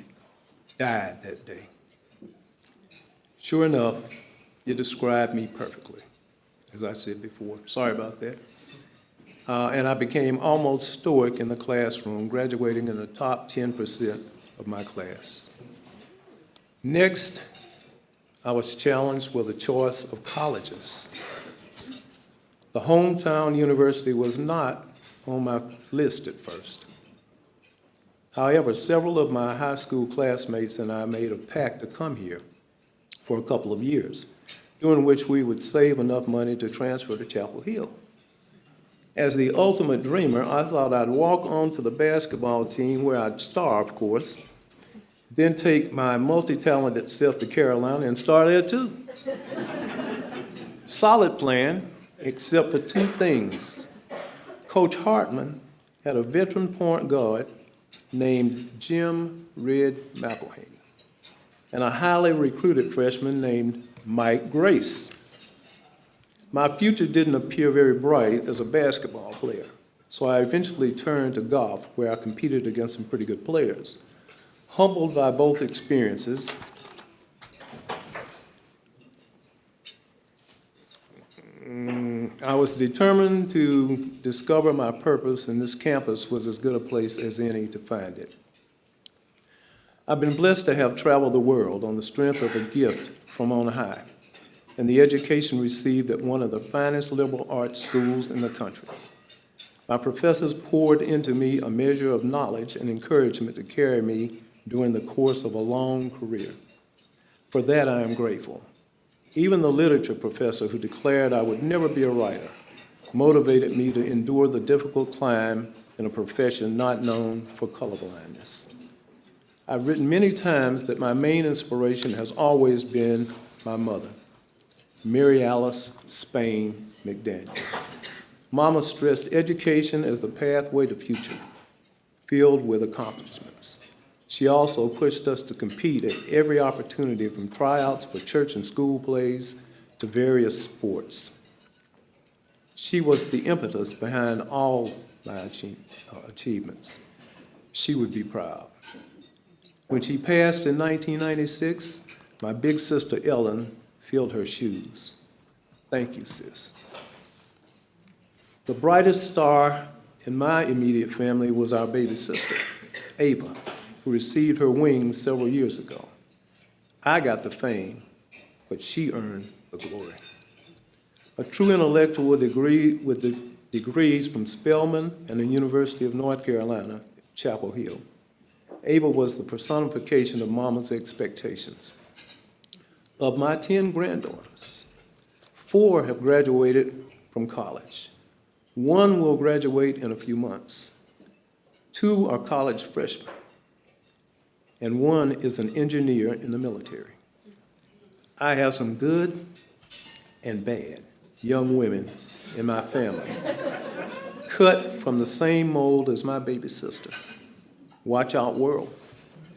died that day. Sure enough, it described me perfectly, as I said before. Sorry about that. And I became almost stoic in the classroom, graduating in the top 10% of my class. Next, I was challenged with a choice of colleges. The hometown university was not on my list at first. However, several of my high school classmates and I made a pact to come here for a couple of years, during which we would save enough money to transfer to Chapel Hill. As the ultimate dreamer, I thought I'd walk onto the basketball team, where I'd star, of course, then take my multi-talented self to Carolina and star there too. Solid plan, except for two things. Coach Hartman had a veteran point guard named Jim Red McElhaney, and a highly recruited freshman named Mike Grace. My future didn't appear very bright as a basketball player, so I eventually turned to golf, where I competed against some pretty good players. Humbled by both experiences, I was determined to discover my purpose, and this campus was as good a place as any to find it. I've been blessed to have traveled the world on the strength of a gift from on high and the education received at one of the finest liberal arts schools in the country. My professors poured into me a measure of knowledge and encouragement to carry me during the course of a long career. For that, I am grateful. Even the literature professor who declared I would never be a writer motivated me to endure the difficult climb in a profession not known for colorblindness. I've written many times that my main inspiration has always been my mother, Mary Alice Spain McDaniel. Mama stressed education as the pathway to future, filled with accomplishments. She also pushed us to compete at every opportunity, from tryouts for church and school plays to various sports. She was the impetus behind all my achievements. She would be proud. When she passed in 1996, my big sister Ellen filled her shoes. Thank you, sis. The brightest star in my immediate family was our baby sister, Ava, who received her wings several years ago. I got the fame, but she earned the glory. A true intellectual degree with the degrees from Spelman and the University of North Carolina, Chapel Hill. Ava was the personification of Mama's expectations. Of my 10 granddaughters, 4 have graduated from college. 1 will graduate in a few months. 2 are college freshmen. And 1 is an engineer in the military. I have some good and bad young women in my family, cut from the same mold as my baby sister. Watch out, world,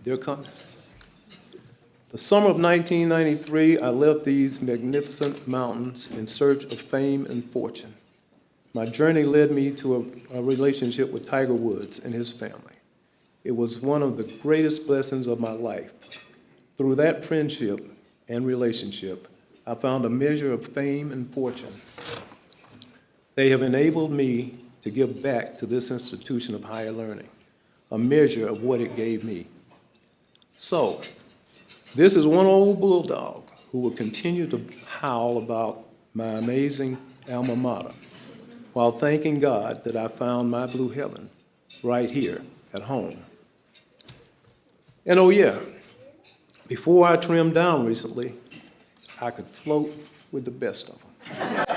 they're coming. The summer of 1993, I left these magnificent mountains in search of fame and fortune. My journey led me to a relationship with Tiger Woods and his family. It was one of the greatest blessings of my life. Through that friendship and relationship, I found a measure of fame and fortune. They have enabled me to give back to this institution of higher learning, a measure of what it gave me. So, this is one old bulldog who will continue to howl about my amazing alma mater while thanking God that I found my blue heaven right here at home. And oh yeah, before I trimmed down recently, I could float with the best of them.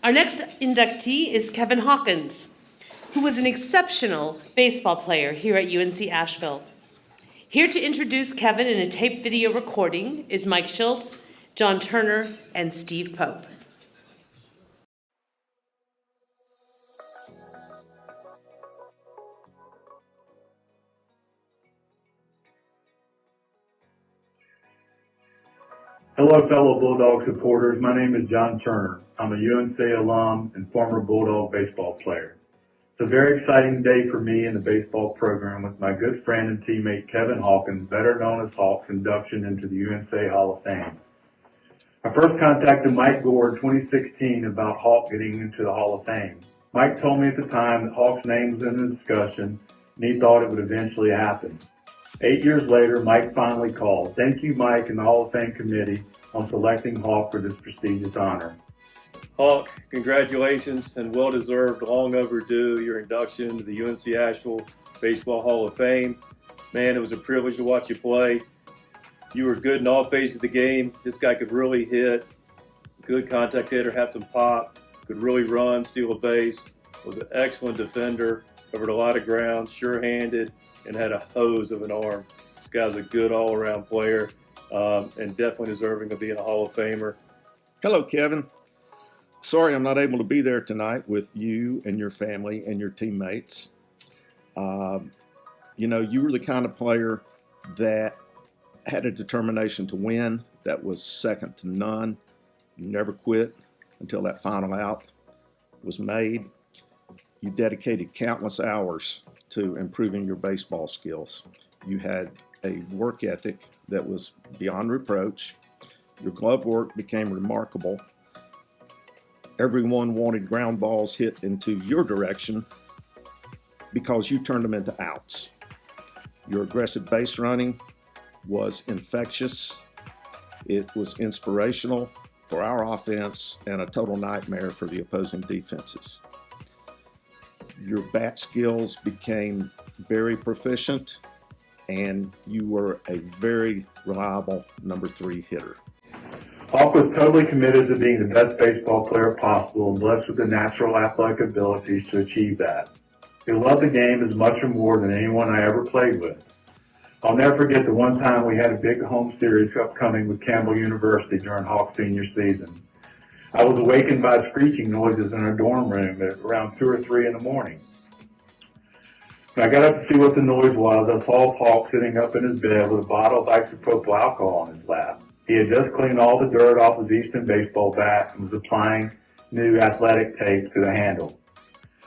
Our next inductee is Kevin Hawkins, who was an exceptional baseball player here at UNC Asheville. Here to introduce Kevin in a tape video recording is Mike Schultz, John Turner, and Steve Pope. Hello, fellow Bulldog supporters. My name is John Turner. I'm a UNC alum and former Bulldog baseball player. It's a very exciting day for me in the baseball program with my good friend and teammate Kevin Hawkins, better known as Hawk's, induction into the UNC Hall of Fame. I first contacted Mike Gore in 2016 about Hawk getting into the Hall of Fame. Mike told me at the time that Hawk's name was in the discussion and he thought it would eventually happen. 8 years later, Mike finally called. Thank you, Mike, and the Hall of Fame committee on selecting Hawk for this prestigious honor. Hawk, congratulations and well-deserved, long overdue, your induction to the UNC Asheville Baseball Hall of Fame. Man, it was a privilege to watch you play. You were good in all phases of the game. This guy could really hit, good contact hitter, have some pop, could really run, steal a base, was an excellent defender, covered a lot of ground, sure-handed, and had a hose of an arm. This guy's a good all-around player and definitely deserving of being a Hall of Famer. Hello, Kevin. Sorry I'm not able to be there tonight with you and your family and your teammates. You know, you were the kind of player that had a determination to win that was second to none. You never quit until that final out was made. You dedicated countless hours to improving your baseball skills. You had a work ethic that was beyond reproach. Your glove work became remarkable. Everyone wanted ground balls hit into your direction because you turned them into outs. Your aggressive base running was infectious. It was inspirational for our offense and a total nightmare for the opposing defenses. Your bat skills became very proficient, and you were a very reliable number 3 hitter. Hawk was totally committed to being the best baseball player possible and blessed with the natural athletic abilities to achieve that. He loved the game as much or more than anyone I ever played with. I'll never forget the one time we had a big home series upcoming with Campbell University during Hawk's senior season. I was awakened by screeching noises in our dorm room at around 2 or 3 in the morning. When I got up to see what the noise was, I saw Hawk sitting up in his bed with a bottle of isopropyl alcohol on his lap. He had just cleaned all the dirt off his Easton baseball bat and was applying new athletic tape to the handle.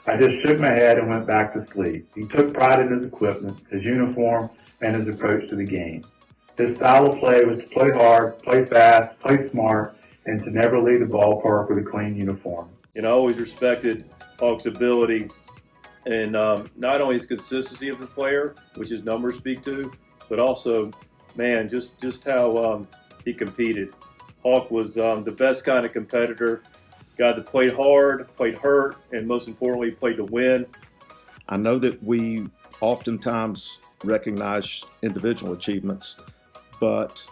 I just shook my head and went back to sleep. He took pride in his equipment, his uniform, and his approach to the game. His style of play was to play hard, play fast, play smart, and to never leave the ballpark with a clean uniform. And I always respected Hawk's ability and not only his consistency of the player, which his numbers speak to, but also, man, just how he competed. Hawk was the best kind of competitor, guy that played hard, played hurt, and most importantly, played to win. I know that we oftentimes recognize individual achievements, but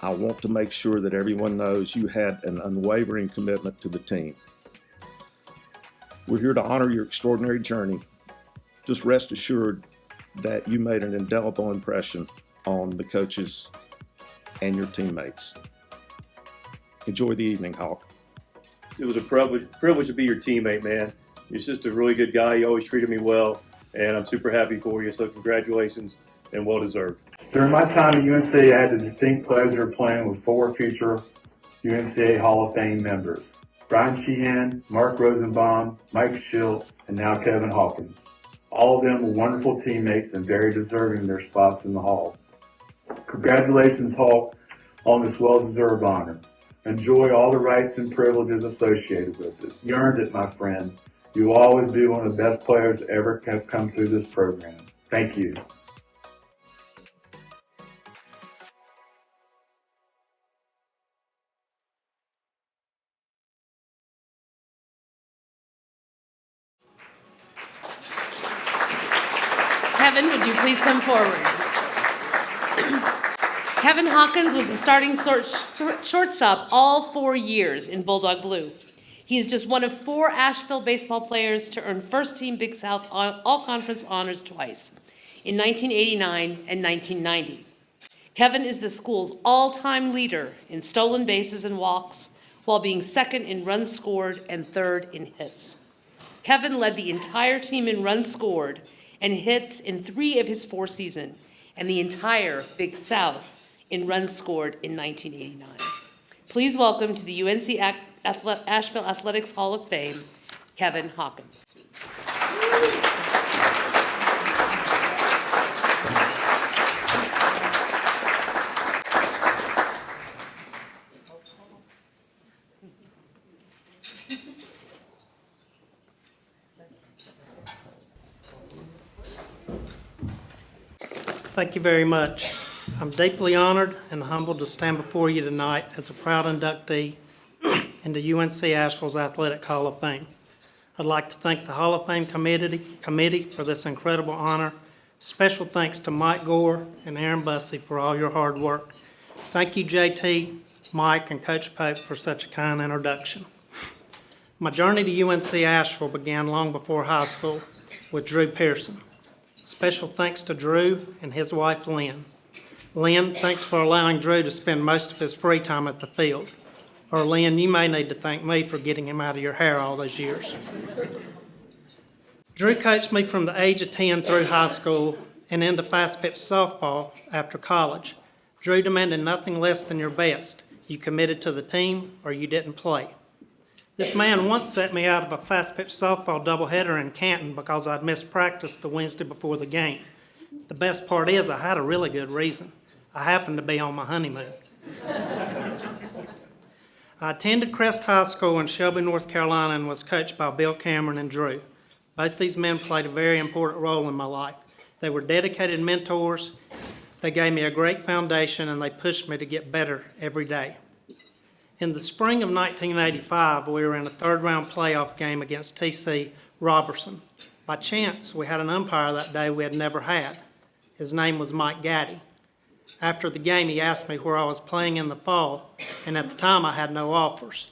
I want to make sure that everyone knows you had an unwavering commitment to the team. We're here to honor your extraordinary journey. Just rest assured that you made an indelible impression on the coaches and your teammates. Enjoy the evening, Hawk. It was a privilege to be your teammate, man. You're just a really good guy. You always treated me well, and I'm super happy for you. So congratulations and well deserved. During my time at UNCA, I had the distinct pleasure of playing with 4 future UNCA Hall of Fame members: Brian Sheehan, Mark Rosenbaum, Mike Schilt, and now Kevin Hawkins. All of them were wonderful teammates and very deserving of their spots in the Hall. Congratulations, Hawk, on this well-deserved honor. Enjoy all the rights and privileges associated with it. You earned it, my friend. You will always be one of the best players to ever have come through this program. Thank you. Kevin, would you please come forward? Kevin Hawkins was the starting shortstop all 4 years in Bulldog Blue. He is just one of 4 Asheville baseball players to earn first-team Big South All-Conference honors twice, in 1989 and 1990. Kevin is the school's all-time leader in stolen bases and walks, while being second in runs scored and third in hits. Kevin led the entire team in runs scored and hits in 3 of his 4 seasons, and the entire Big South in runs scored in 1989. Please welcome to the UNC Asheville Athletics Hall of Fame, Kevin Hawkins. Thank you very much. I'm deeply honored and humbled to stand before you tonight as a proud inductee into UNC Asheville's Athletic Hall of Fame. I'd like to thank the Hall of Fame committee for this incredible honor. Special thanks to Mike Gore and Aaron Bussey for all your hard work. Thank you, JT, Mike, and Coach Pope for such a kind introduction. My journey to UNC Asheville began long before high school with Drew Pearson. Special thanks to Drew and his wife, Lynn. Lynn, thanks for allowing Drew to spend most of his free time at the field. Or Lynn, you may need to thank me for getting him out of your hair all those years. Drew coached me from the age of 10 through high school and into fast-pitch softball after college. Drew demanded nothing less than your best. You committed to the team or you didn't play. This man once set me out of a fast-pitch softball doubleheader in Canton because I'd missed practice the Wednesday before the game. The best part is I had a really good reason. I happened to be on my honeymoon. I attended Crest High School in Shelby, North Carolina, and was coached by Bill Cameron and Drew. Both these men played a very important role in my life. They were dedicated mentors. They gave me a great foundation, and they pushed me to get better every day. In the spring of 1985, we were in a third-round playoff game against T.C. Robertson. By chance, we had an umpire that day we had never had. His name was Mike Gaddy. After the game, he asked me where I was playing in the fall, and at the time I had no offers.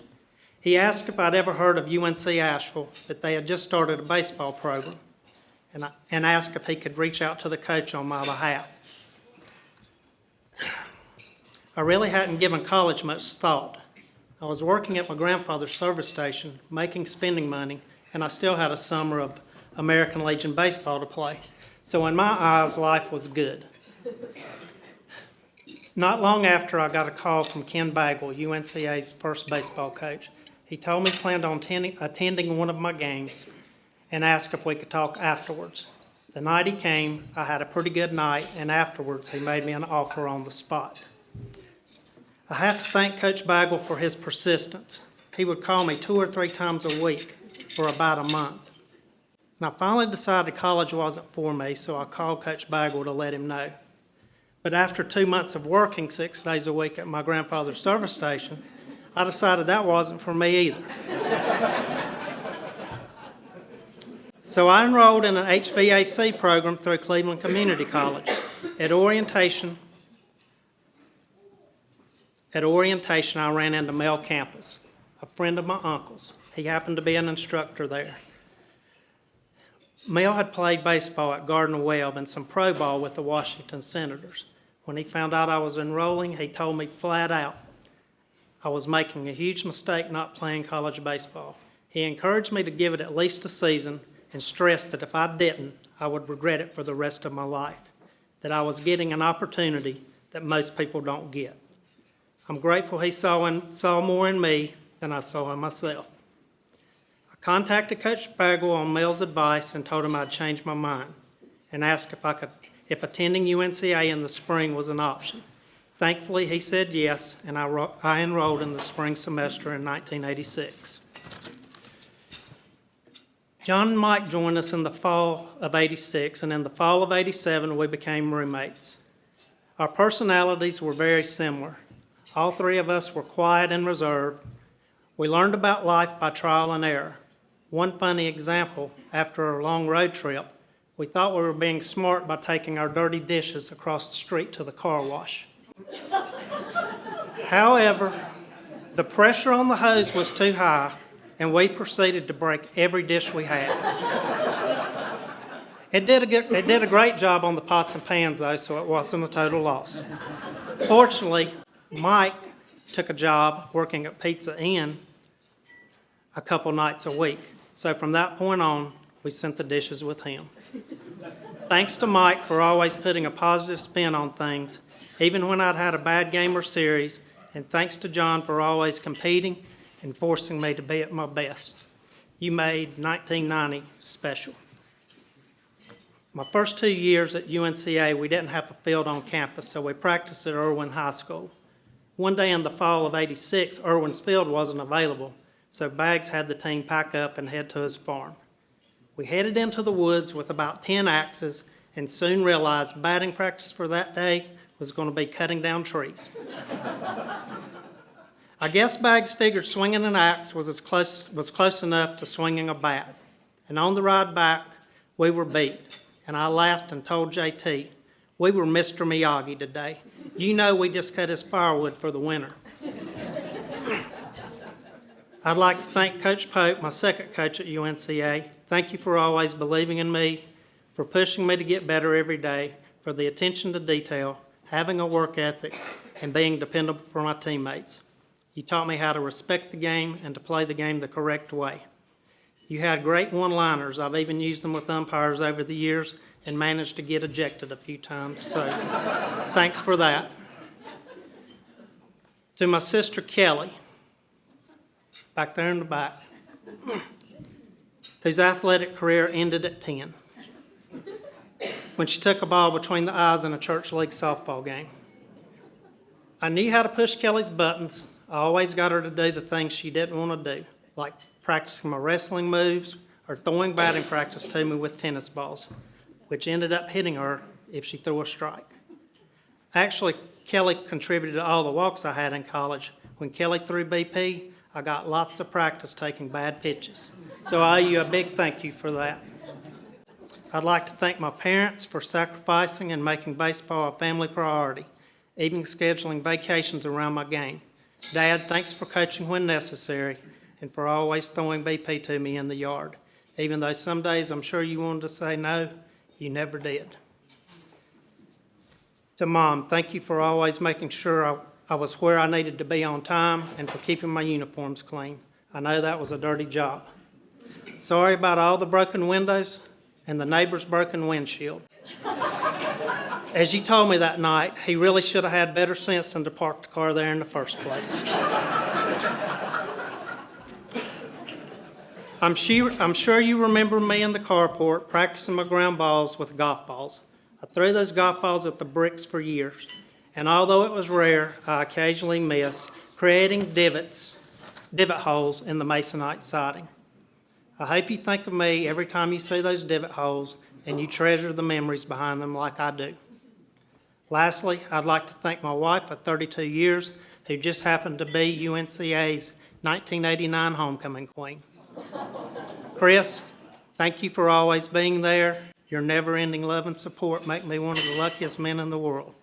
He asked if I'd ever heard of UNC Asheville, that they had just started a baseball program, and asked if he could reach out to the coach on my behalf. I really hadn't given college much thought. I was working at my grandfather's service station, making spending money, and I still had a summer of American Legion baseball to play. So in my eyes, life was good. Not long after, I got a call from Ken Bagwell, UNCA's first baseball coach. He told me he planned on attending one of my games and asked if we could talk afterwards. The night he came, I had a pretty good night, and afterwards he made me an offer on the spot. I have to thank Coach Bagwell for his persistence. He would call me 2 or 3 times a week for about a month. And I finally decided college wasn't for me, so I called Coach Bagwell to let him know. But after 2 months of working 6 days a week at my grandfather's service station, I decided that wasn't for me either. So I enrolled in an HVAC program through Cleveland Community College. At orientation, I ran into Mel Campus, a friend of my uncle's. He happened to be an instructor there. Mel had played baseball at Gardner-Webb and some pro ball with the Washington Senators. When he found out I was enrolling, he told me flat out I was making a huge mistake not playing college baseball. He encouraged me to give it at least a season and stressed that if I didn't, I would regret it for the rest of my life, that I was getting an opportunity that most people don't get. I'm grateful he saw more in me than I saw in myself. I contacted Coach Bagwell on Mel's advice and told him I'd changed my mind and asked if attending UNCA in the spring was an option. Thankfully, he said yes, and I enrolled in the spring semester in 1986. John and Mike joined us in the fall of '86, and in the fall of '87, we became roommates. Our personalities were very similar. All 3 of us were quiet and reserved. We learned about life by trial and error. One funny example, after a long road trip, we thought we were being smart by taking our dirty dishes across the street to the car wash. However, the pressure on the hose was too high, and we proceeded to break every dish we had. It did a great job on the pots and pans, though, so it wasn't a total loss. Fortunately, Mike took a job working at Pizza Inn a couple nights a week. So from that point on, we sent the dishes with him. Thanks to Mike for always putting a positive spin on things, even when I'd had a bad game or series, and thanks to John for always competing and forcing me to be at my best. You made 1990 special. My first 2 years at UNCA, we didn't have a field on campus, so we practiced at Irwin High School. One day in the fall of '86, Irwin's field wasn't available, so Baggs had the team pack up and head to his farm. We headed into the woods with about 10 axes and soon realized batting practice for that day was going to be cutting down trees. I guess Baggs figured swinging an axe was close enough to swinging a bat. And on the ride back, we were beat. And I laughed and told JT, we were Mr. Miyagi today. You know we just cut his firewood for the winter. I'd like to thank Coach Pope, my second coach at UNCA. Thank you for always believing in me, for pushing me to get better every day, for the attention to detail, having a work ethic, and being dependable for my teammates. You taught me how to respect the game and to play the game the correct way. You had great one-liners. I've even used them with umpires over the years, and managed to get ejected a few times, so thanks for that. To my sister Kelly, back there in the back, whose athletic career ended at 10 when she took a ball between the eyes in a church league softball game. I knew how to push Kelly's buttons. I always got her to do the things she didn't want to do, like practicing my wrestling moves or throwing batting practice to me with tennis balls, which ended up hitting her if she threw a strike. Actually, Kelly contributed to all the walks I had in college. When Kelly threw BP, I got lots of practice taking bad pitches. So I owe you a big thank you for that. I'd like to thank my parents for sacrificing and making baseball a family priority, even scheduling vacations around my game. Dad, thanks for coaching when necessary and for always throwing BP to me in the yard. Even though some days I'm sure you wanted to say no, you never did. To Mom, thank you for always making sure I was where I needed to be on time and for keeping my uniforms clean. I know that was a dirty job. Sorry about all the broken windows and the neighbor's broken windshield. As you told me that night, he really should have had better sense than to park the car there in the first place. I'm sure you remember me in the carport practicing my ground balls with golf balls. I threw those golf balls at the bricks for years, and although it was rare, I occasionally missed, creating divot holes in the masonite siding. I hope you think of me every time you see those divot holes and you treasure the memories behind them like I do. Lastly, I'd like to thank my wife of 32 years who just happened to be UNCA's 1989 homecoming queen. Chris, thank you for always being there. Your never-ending love and support make me one of the luckiest men in the world.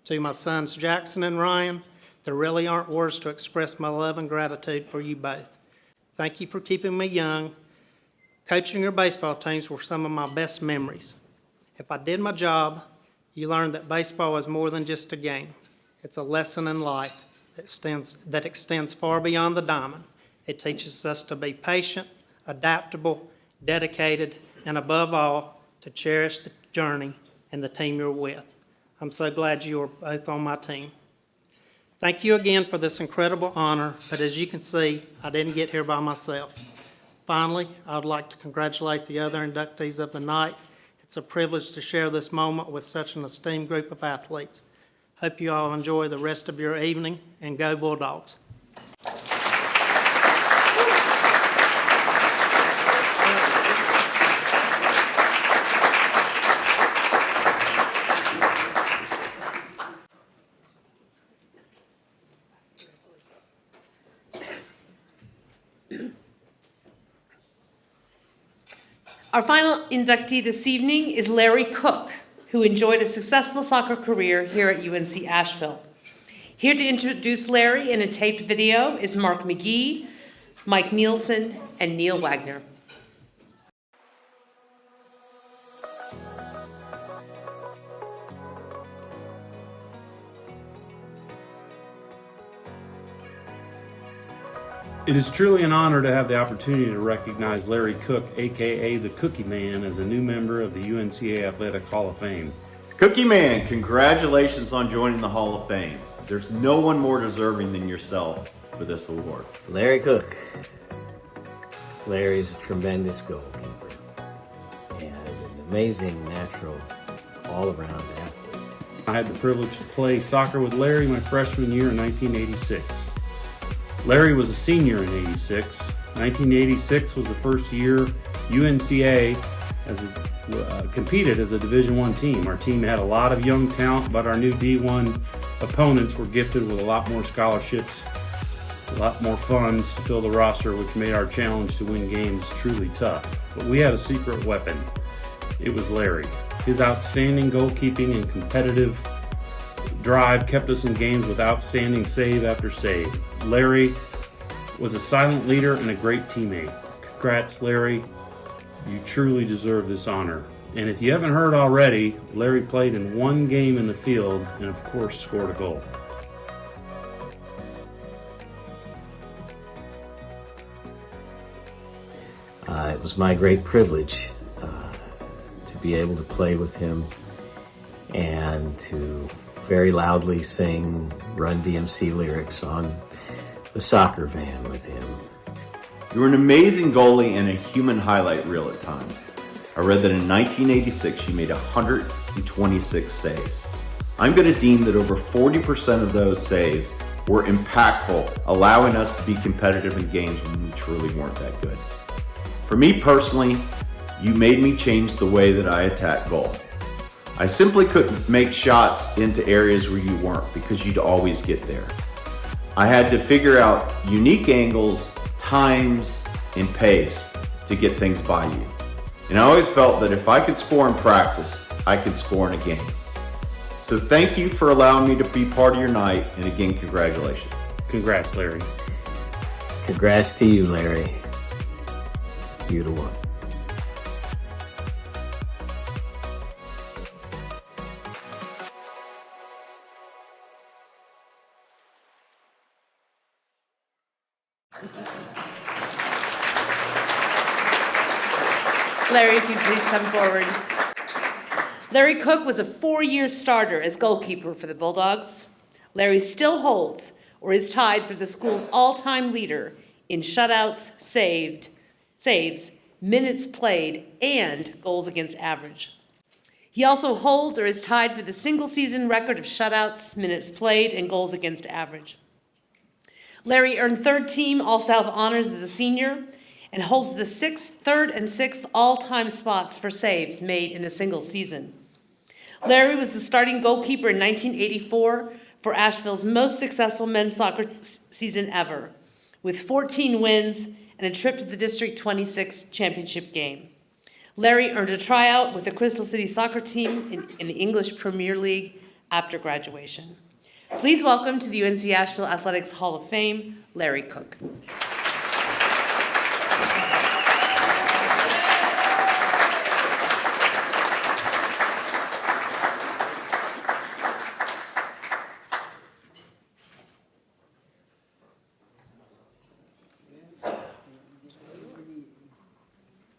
To my sons Jackson and Ryan, there really aren't words to express my love and gratitude for you both. Thank you for keeping me young. Coaching your baseball teams were some of my best memories. If I did my job, you learned that baseball is more than just a game. It's a lesson in life that extends far beyond the diamond. It teaches us to be patient, adaptable, dedicated, and above all, to cherish the journey and the team you're with. I'm so glad you are both on my team. Thank you again for this incredible honor, but as you can see, I didn't get here by myself. Finally, I'd like to congratulate the other inductees of the night. It's a privilege to share this moment with such an esteemed group of athletes. Hope you all enjoy the rest of your evening, and go Bulldogs. Our final inductee this evening is Larry Cook, who enjoyed a successful soccer career here at UNC Asheville. Here to introduce Larry in a taped video is Mark McGee, Mike Nielsen, and Neil Wagner. It is truly an honor to have the opportunity to recognize Larry Cook, aka the Cookie Man, as a new member of the UNCA Athletic Hall of Fame. Cookie Man, congratulations on joining the Hall of Fame. There's no one more deserving than yourself for this award. Larry Cook. Larry's a tremendous goalkeeper and an amazing natural all-around athlete. I had the privilege to play soccer with Larry my freshman year in 1986. Larry was a senior in '86. 1986 was the first year UNCA competed as a Division I team. Our team had a lot of young talent, but our new D1 opponents were gifted with a lot more scholarships, a lot more funds to fill the roster, which made our challenge to win games truly tough. But we had a secret weapon. It was Larry. His outstanding goalkeeping and competitive drive kept us in games with outstanding save after save. Larry was a silent leader and a great teammate. Congrats, Larry. You truly deserve this honor. And if you haven't heard already, Larry played in one game in the field and of course scored a goal. It was my great privilege to be able to play with him and to very loudly sing Run DMC lyrics on the soccer van with him. You were an amazing goalie and a human highlight reel at times. I read that in 1986 you made 126 saves. I'm going to deem that over 40% of those saves were impactful, allowing us to be competitive in games when we truly weren't that good. For me personally, you made me change the way that I attack goal. I simply couldn't make shots into areas where you weren't because you'd always get there. I had to figure out unique angles, times, and pace to get things by you. And I always felt that if I could score in practice, I could score in a game. So thank you for allowing me to be part of your night, and again, congratulations. Congrats, Larry. Congrats to you, Larry. You the one. Larry, if you please come forward. Larry Cook was a 4-year starter as goalkeeper for the Bulldogs. Larry still holds or is tied for the school's all-time leader in shutouts, saves, minutes played, and goals against average. He also holds or is tied for the single-season record of shutouts, minutes played, and goals against average. Larry earned third-team All-South honors as a senior and holds the third and sixth all-time spots for saves made in a single season. Larry was the starting goalkeeper in 1984 for Asheville's most successful men's soccer season ever, with 14 wins and a trip to the District 26 championship game. Larry earned a tryout with the Crystal City soccer team in the English Premier League after graduation. Please welcome to the UNC Asheville Athletics Hall of Fame, Larry Cook.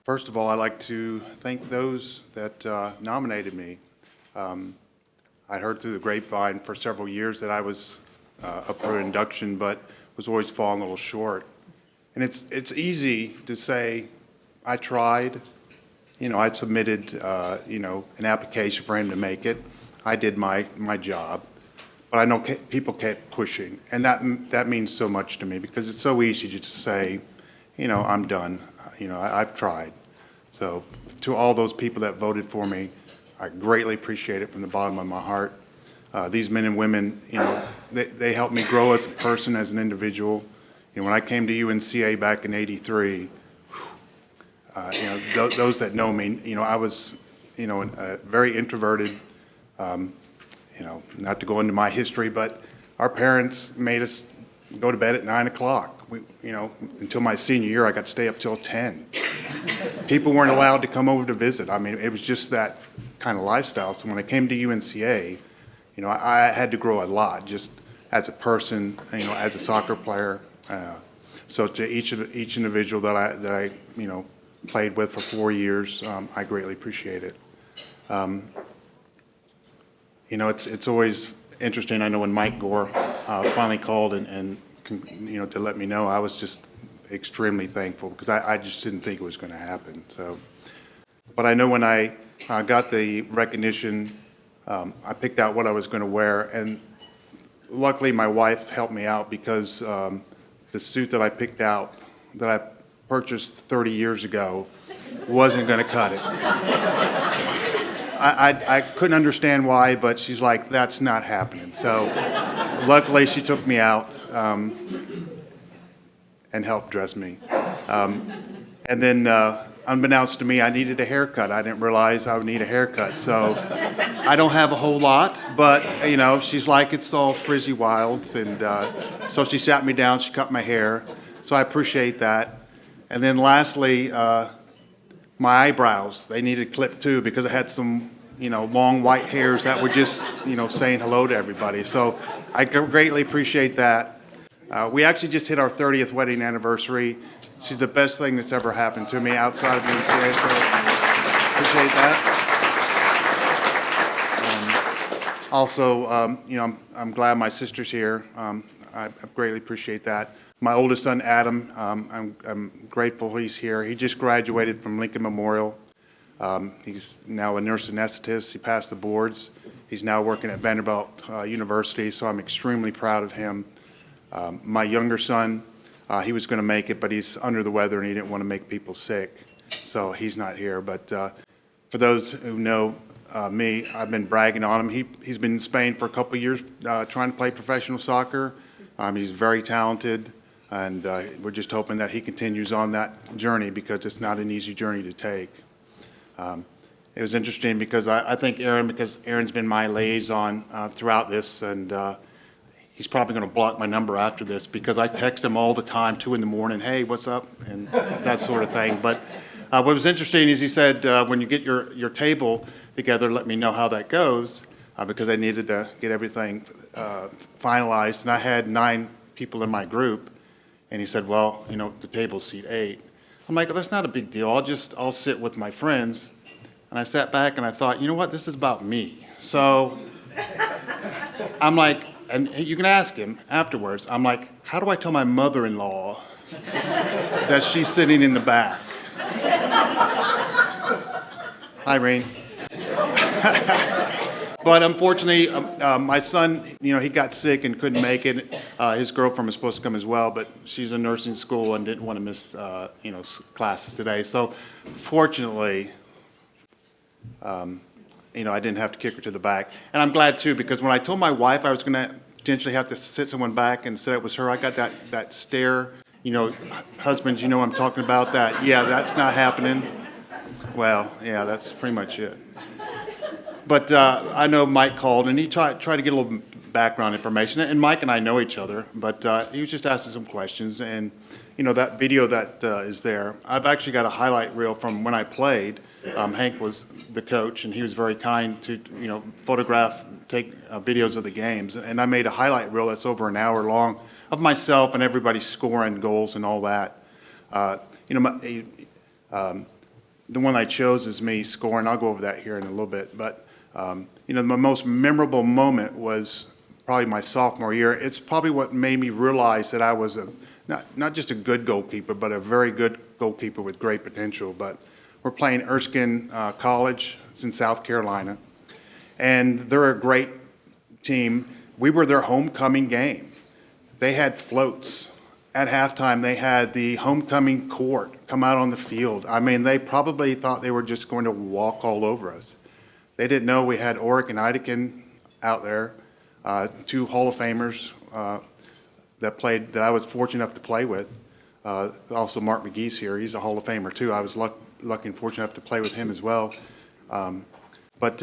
First of all, I'd like to thank those that nominated me. I'd heard through the grapevine for several years that I was up for induction, but was always falling a little short. And it's easy to say, I tried, I submitted, an application for him to make it. I did my job, but I know people kept pushing, and that means so much to me because it's so easy to just say, I'm done. I've tried. So to all those people that voted for me, I greatly appreciate it from the bottom of my heart. These men and women, they helped me grow as a person, as an individual. When I came to UNCA back in '83, those that know me, I was, very introverted. Not to go into my history, but our parents made us go to bed at 9 o'clock. Until my senior year, I got to stay up till 10. People weren't allowed to come over to visit. It was just that kind of lifestyle. So when I came to UNCA, I had to grow a lot, just as a person, as a soccer player. So to each individual that I played with for 4 years, I greatly appreciate it. It's always interesting. I know when Mike Gore finally called and to let me know, I was just extremely thankful because I just didn't think it was going to happen. So, but I know when I got the recognition, I picked out what I was going to wear, and luckily my wife helped me out because the suit that I picked out that I purchased 30 years ago wasn't going to cut it. I couldn't understand why, but she's like, that's not happening. So luckily she took me out and helped dress me. And then unbeknownst to me, I needed a haircut. I didn't realize I would need a haircut. So I don't have a whole lot, but she's like, it's all frizzy wilds. And so she sat me down, she cut my hair. So I appreciate that. And then lastly, my eyebrows, they needed clipped too because I had some, long white hairs that were just, saying hello to everybody. So I greatly appreciate that. We actually just hit our 30th wedding anniversary. She's the best thing that's ever happened to me outside of UNCA, so appreciate that. Also, I'm glad my sister's here. I greatly appreciate that. My oldest son, Adam, I'm grateful he's here. He just graduated from Lincoln Memorial. He's now a nurse anesthetist. He passed the boards. He's now working at Vanderbilt University, so I'm extremely proud of him. My younger son, he was going to make it, but he's under the weather and he didn't want to make people sick, so he's not here. But for those who know me, I've been bragging on him. He's been in Spain for a couple of years trying to play professional soccer. He's very talented, and we're just hoping that he continues on that journey because it's not an easy journey to take. It was interesting because I think Aaron's been my liaison throughout this, and he's probably going to block my number after this because I text him all the time, 2 in the morning, hey, what's up, and that sort of thing. But what was interesting is he said, when you get your table together, let me know how that goes, because I needed to get everything finalized. And I had 9 people in my group, and he said, well, the table's seat 8. I'm like, well, that's not a big deal. I'll sit with my friends. And I sat back and I thought, you know what, this is about me. So I'm like, and you can ask him afterwards, I'm like, how do I tell my mother-in-law that she's sitting in the back? Irene. But unfortunately, my son, he got sick and couldn't make it. His girlfriend was supposed to come as well, but she's in nursing school and didn't want to miss, classes today. So fortunately, I didn't have to kick her to the back. And I'm glad, too, because when I told my wife I was going to potentially have to sit someone back and said it was her, I got that stare. Husbands, I'm talking about that. Yeah, that's not happening. Well, yeah, that's pretty much it. But I know Mike called, and he tried to get a little background information. And Mike and I know each other, but he was just asking some questions. And, that video that is there, I've actually got a highlight reel from when I played. Hank was the coach, and he was very kind to, take videos of the games. And I made a highlight reel that's over an hour long of myself and everybody scoring goals and all that. The one I chose is me scoring. I'll go over that here in a little bit. But, my most memorable moment was probably my sophomore year. It's probably what made me realize that I was not just a good goalkeeper, but a very good goalkeeper with great potential. But we're playing Erskine College. It's in South Carolina. And they're a great team. We were their homecoming game. They had floats. At halftime, they had the homecoming court come out on the field. I mean, they probably thought they were just going to walk all over us. They didn't know we had Oric and Ideken out there, 2 Hall of Famers that I was fortunate enough to play with. Also, Mark McGee's here. He's a Hall of Famer, too. I was lucky and fortunate enough to play with him as well. But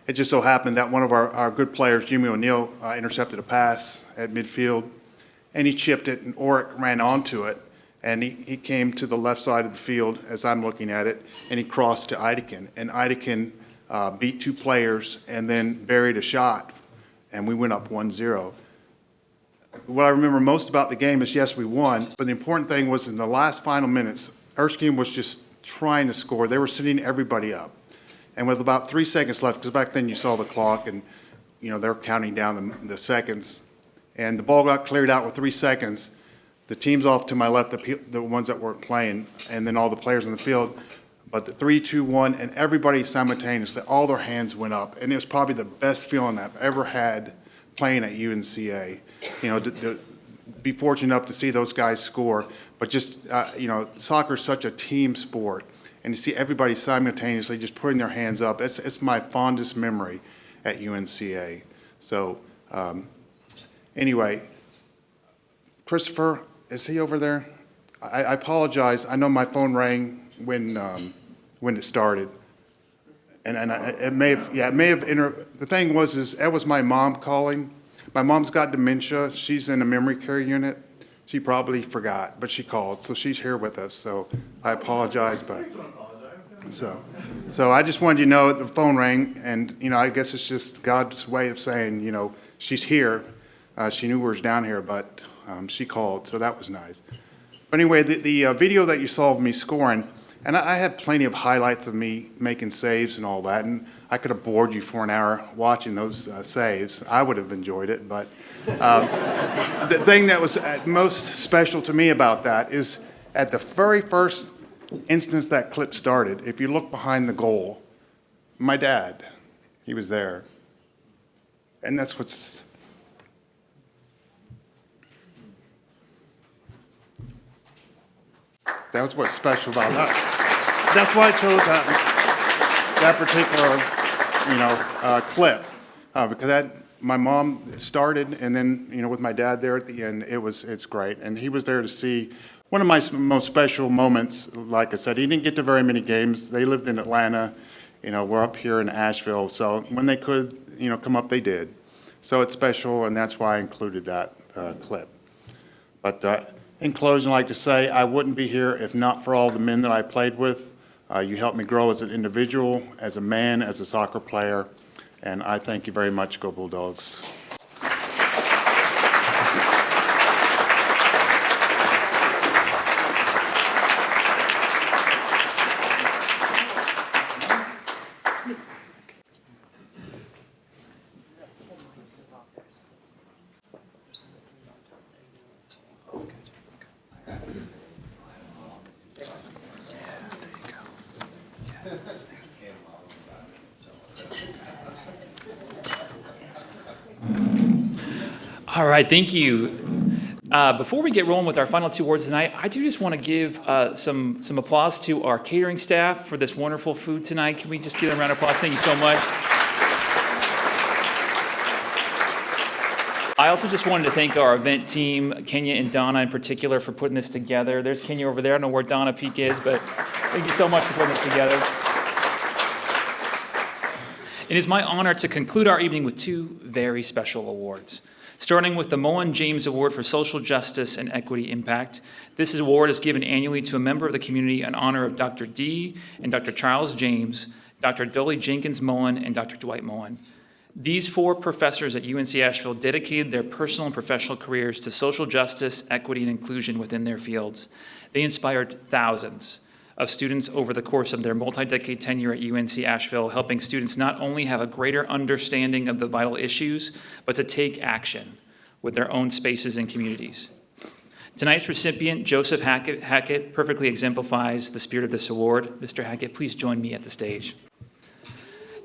it just so happened that one of our good players, Jimmy O'Neill, intercepted a pass at midfield, and he chipped it, and Oric ran onto it, and he came to the left side of the field as I'm looking at it, and he crossed to Ideken, and Ideken beat 2 players and then buried a shot, and we went up 1-0. What I remember most about the game is, yes, we won, but the important thing was in the last final minutes, Erskine was just trying to score. They were sitting everybody up. And with about 3 seconds left, because back then you saw the clock and, they're counting down the seconds, and the ball got cleared out with 3 seconds. The teams off to my left, the ones that weren't playing, and then all the players on the field, but the 3, 2, 1, and everybody simultaneously, all their hands went up. And it was probably the best feeling I've ever had playing at UNCA. To be fortunate enough to see those guys score. But just, soccer is such a team sport. And to see everybody simultaneously just putting their hands up, it's my fondest memory at UNCA. So, anyway, Christopher, is he over there? I apologize. I know my phone rang when it started, and it may have the thing was that was my mom calling. My mom's got dementia. She's in a memory care unit. She probably forgot, but she called, so she's here with us. So I apologize, but so I just wanted you to know the phone rang, and I guess it's just God's way of saying she's here. She knew we was down here, but she called, so that was nice. But anyway, the video that you saw of me scoring, and I had plenty of highlights of me making saves and all that, and I could have bored you for an hour watching those saves. I would have enjoyed it, but the thing that was most special to me about that is at the very first instance that clip started, if you look behind the goal, my dad, he was there. And that's what's special about that. That's why I chose that particular, clip, because my mom started, and then, with my dad there at the end, it's great. And he was there to see one of my most special moments. Like I said, he didn't get to very many games. They lived in Atlanta. We're up here in Asheville. So when they could, come up, they did. So it's special, and that's why I included that clip. But in closing, I'd like to say I wouldn't be here if not for all the men that I played with. You helped me grow as an individual, as a man, as a soccer player, and I thank you very much. Go Bulldogs. All right, thank you. Before we get rolling with our final two awards tonight, I do just want to give some applause to our catering staff for this wonderful food tonight. Can we just give them a round of applause? Thank you so much. I also just wanted to thank our event team, Kenya and Donna in particular, for putting this together. There's Kenya over there. I don't know where Donna Peak is, but thank you so much for putting this together. It is my honor to conclude our evening with two very special awards. Starting with the Mullen James Award for Social Justice and Equity Impact. This award is given annually to a member of the community in honor of Dr. D. and Dr. Charles James, Dr. Dolly Jenkins Mullen, and Dr. Dwight Mullen. These four professors at UNC Asheville dedicated their personal and professional careers to social justice, equity, and inclusion within their fields. They inspired thousands of students over the course of their multi-decade tenure at UNC Asheville, helping students not only have a greater understanding of the vital issues, but to take action with their own spaces and communities. Tonight's recipient, Joseph Hackett, perfectly exemplifies the spirit of this award. Mr. Hackett, please join me at the stage.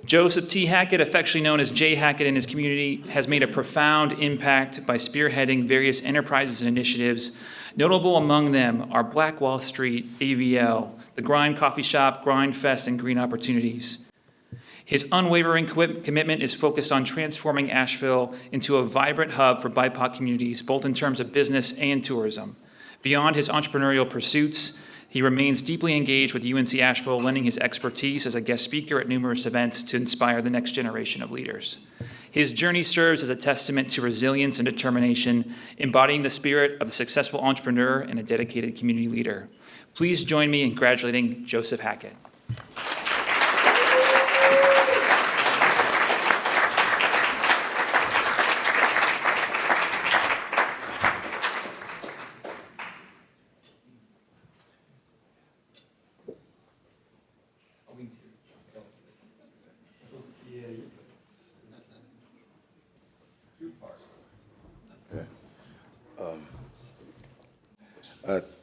Joseph T. Hackett, affectionately known as Jay Hackett in his community, has made a profound impact by spearheading various enterprises and initiatives. Notable among them are Black Wall Street, AVL, the Grind Coffee Shop, Grind Fest, and Green Opportunities. His unwavering commitment is focused on transforming Asheville into a vibrant hub for BIPOC communities, both in terms of business and tourism. Beyond his entrepreneurial pursuits, he remains deeply engaged with UNC Asheville, lending his expertise as a guest speaker at numerous events to inspire the next generation of leaders. His journey serves as a testament to resilience and determination, embodying the spirit of a successful entrepreneur and a dedicated community leader. Please join me in congratulating Joseph Hackett.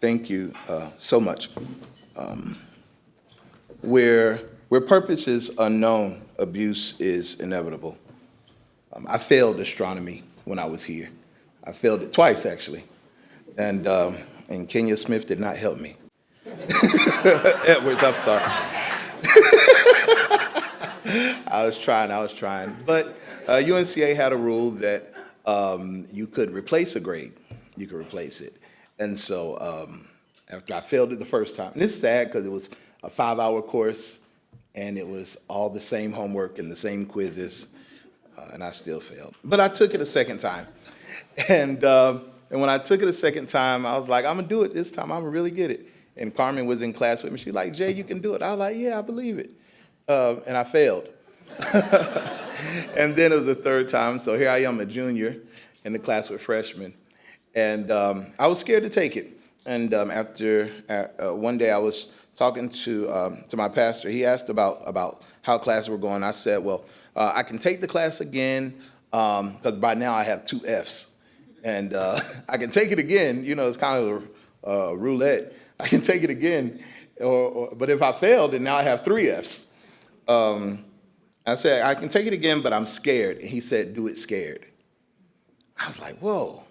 Thank you so much. Where purpose is unknown, abuse is inevitable. I failed astronomy when I was here. I failed it twice, actually. And Kenya Smith did not help me. Edwards, I'm sorry. I was trying. But UNCA had a rule that you could replace a grade. You could replace it. And so after I failed it the first time, and it's sad because it was a 5-hour course and it was all the same homework and the same quizzes, and I still failed. But I took it a second time. And when I took it a second time, I was like, I'm gonna do it this time, I'm gonna really get it. And Carmen was in class with me, she's like, Jay, you can do it. I was like, yeah, I believe it. And I failed. And then it was the third time, so here I am, a junior in the class with freshmen. And I was scared to take it. And after one day I was talking to my pastor. He asked about how classes were going. I said, well, I can take the class again, because by now I have 2 Fs. And I can take it again, it's kind of a roulette. I can take it again, but if I fail, then now I have 3 Fs. I said, I can take it again, but I'm scared. And he said, do it scared. I was like, whoa.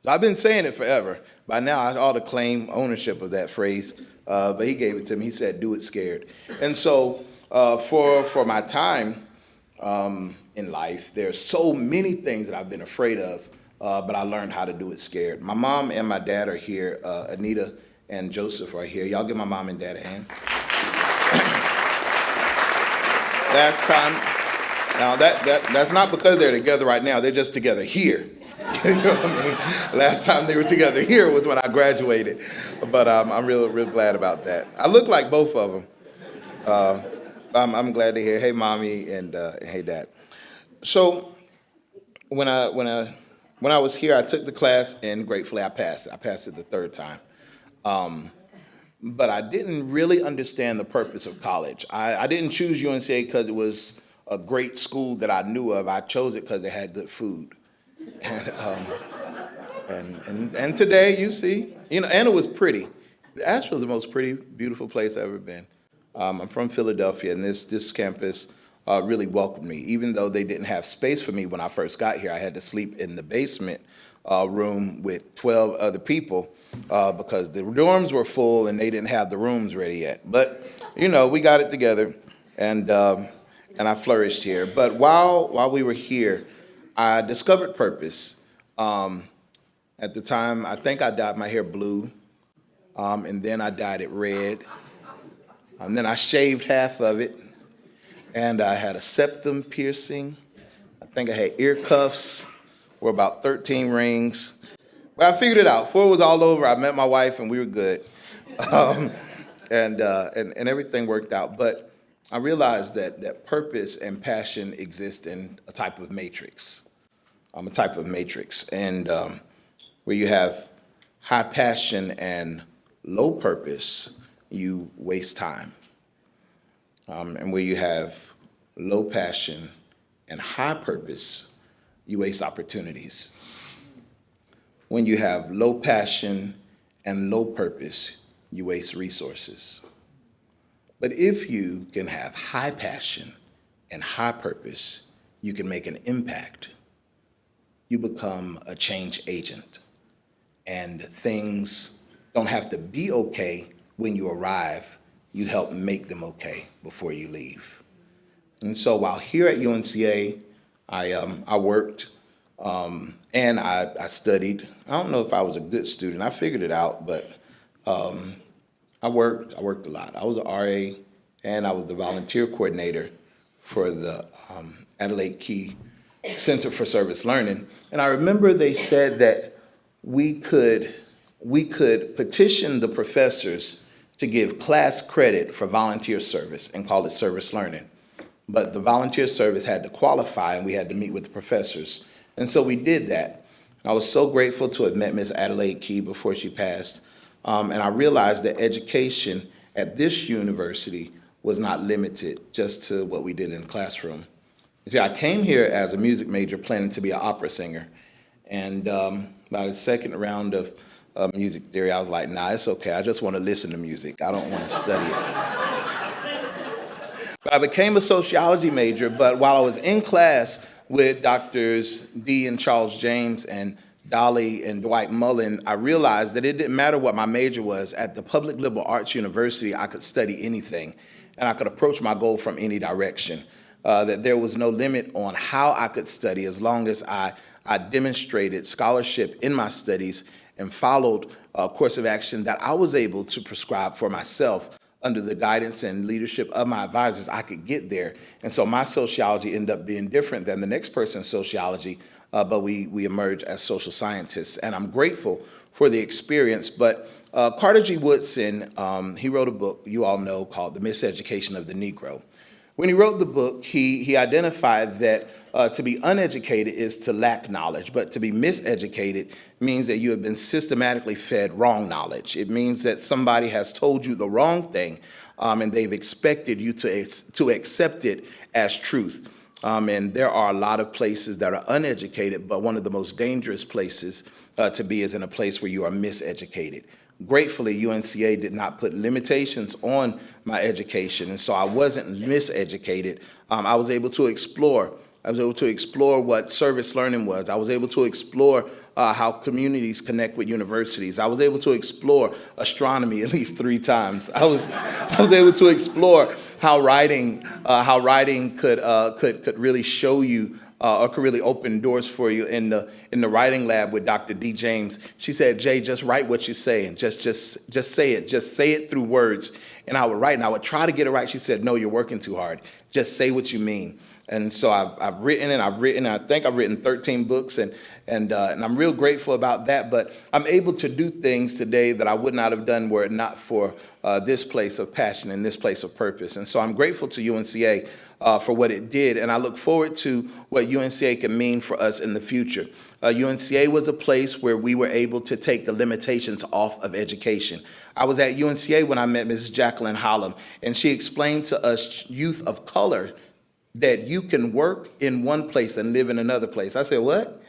So I've been saying it forever. By now, I ought to claim ownership of that phrase, but he gave it to me. He said, do it scared. And so for my time in life, there's so many things that I've been afraid of, but I learned how to do it scared. My mom and my dad are here. Anita and Joseph are here. Y'all give my mom and dad a hand. Last time, now that's not because they're together right now. They're just together here. You know what I mean? Last time they were together here was when I graduated. But I'm real glad about that. I look like both of them. I'm glad to hear, hey, mommy, and hey, dad. So when I was here, I took the class, and gratefully I passed it. I passed it the 3rd time. But I didn't really understand the purpose of college. I didn't choose UNCA because it was a great school that I knew of. I chose it because they had good food. And today, you see, and it was pretty. Asheville is the most pretty, beautiful place I've ever been. I'm from Philadelphia, and this campus really welcomed me. Even though they didn't have space for me when I first got here, I had to sleep in the basement room with 12 other people because the dorms were full and they didn't have the rooms ready yet. But, we got it together, and I flourished here. But while we were here, I discovered purpose. At the time, I think I dyed my hair blue, and then I dyed it red, and then I shaved half of it, and I had a septum piercing. I think I had ear cuffs, wore about 13 rings. But I figured it out. Before it was all over, I met my wife, and we were good, and everything worked out. But I realized that purpose and passion exist in a type of matrix. And where you have high passion and low purpose, you waste time. And where you have low passion and high purpose, you waste opportunities. When you have low passion and low purpose, you waste resources. But if you can have high passion and high purpose, you can make an impact. You become a change agent. And things don't have to be okay when you arrive. You help make them okay before you leave. And so while here at UNCA, I worked and I studied. I don't know if I was a good student. I figured it out, but I worked a lot. I was an RA, and I was the volunteer coordinator for the Adelaide Key Center for Service Learning. And I remember they said that we could petition the professors to give class credit for volunteer service and call it service learning. But the volunteer service had to qualify, and we had to meet with the professors. And so we did that. I was so grateful to have met Ms. Adelaide Key before she passed. And I realized that education at this university was not limited just to what we did in the classroom. You see, I came here as a music major planning to be an opera singer. And by the second round of music theory, I was like, nah, it's okay. I just want to listen to music. I don't want to study it. But I became a sociology major, but while I was in class with Drs. D and Charles James and Dolly and Dwight Mullen, I realized that it didn't matter what my major was. At the Public Liberal Arts University, I could study anything, and I could approach my goal from any direction. That there was no limit on how I could study as long as I demonstrated scholarship in my studies and followed a course of action that I was able to prescribe for myself under the guidance and leadership of my advisors. I could get there. And so my sociology ended up being different than the next person's sociology, but we emerged as social scientists. And I'm grateful for the experience. But Carter G. Woodson, he wrote a book you all know called The Miseducation of the Negro, When he wrote the book, he identified that to be uneducated is to lack knowledge, but to be miseducated means that you have been systematically fed wrong knowledge. It means that somebody has told you the wrong thing, and they've expected you to accept it as truth. And there are a lot of places that are uneducated, but one of the most dangerous places to be is in a place where you are miseducated. Gratefully, UNCA did not put limitations on my education, and so I wasn't miseducated. I was able to explore. I was able to explore what service learning was. I was able to explore how communities connect with universities. I was able to explore astronomy at least 3 times. I was able to explore how writing could really show you or could really open doors for you. In the writing lab with Dr. D. James, she said, "Jay, just write what you're saying. Just say it. Just say it through words." And I would write, and I would try to get it right. She said, "No, you're working too hard. Just say what you mean." And so I've written. I think I've written 13 books, and I'm real grateful about that. But I'm able to do things today that I would not have done were it not for this place of passion and this place of purpose. And so I'm grateful to UNCA for what it did, and I look forward to what UNCA can mean for us in the future. UNCA was a place where we were able to take the limitations off of education. I was at UNCA when I met Mrs. Jacqueline Holland, and she explained to us youth of color that you can work in one place and live in another place. I said, "What?"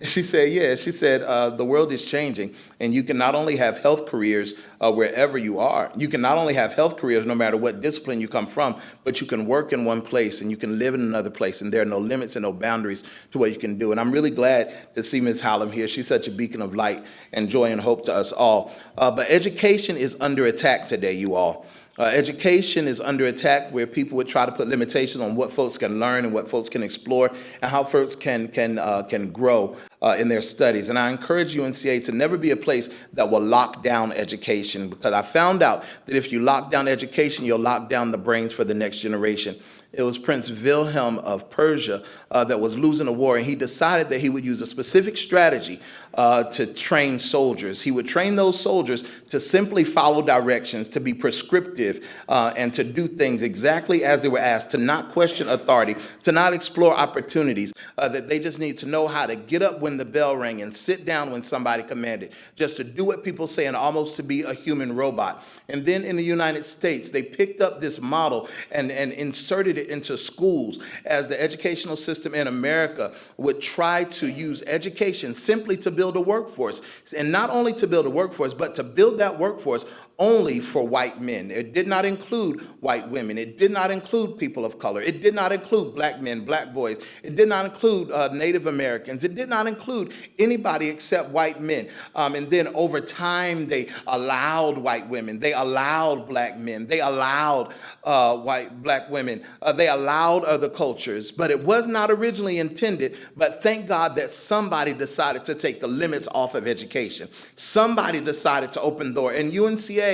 She said, "Yeah." She said, "The world is changing, and you can not only have health careers wherever you are. You can not only have health careers no matter what discipline you come from, but you can work in one place and you can live in another place, and there are no limits and no boundaries to what you can do." And I'm really glad to see Ms. Hallam here. She's such a beacon of light and joy and hope to us all. But education is under attack today, you all. Education is under attack where people would try to put limitations on what folks can learn and what folks can explore and how folks can grow in their studies. And I encourage UNCA to never be a place that will lock down education, because I found out that if you lock down education, you'll lock down the brains for the next generation. It was Prince Wilhelm of Persia that was losing a war, and he decided that he would use a specific strategy to train soldiers. He would train those soldiers to simply follow directions, to be prescriptive, and to do things exactly as they were asked, to not question authority, to not explore opportunities, that they just need to know how to get up when the bell rang and sit down when somebody commanded, just to do what people say and almost to be a human robot. And then in the United States, they picked up this model and inserted it into schools, as the educational system in America would try to use education simply to build a workforce. And not only to build a workforce, but to build that workforce only for white men. It did not include white women. It did not include people of color. It did not include black men, black boys. It did not include Native Americans. It did not include anybody except white men. And then over time, they allowed white women. They allowed black men. They allowed black women. They allowed other cultures. But it was not originally intended. But thank God that somebody decided to take the limits off of education. Somebody decided to open the door. And UNCA,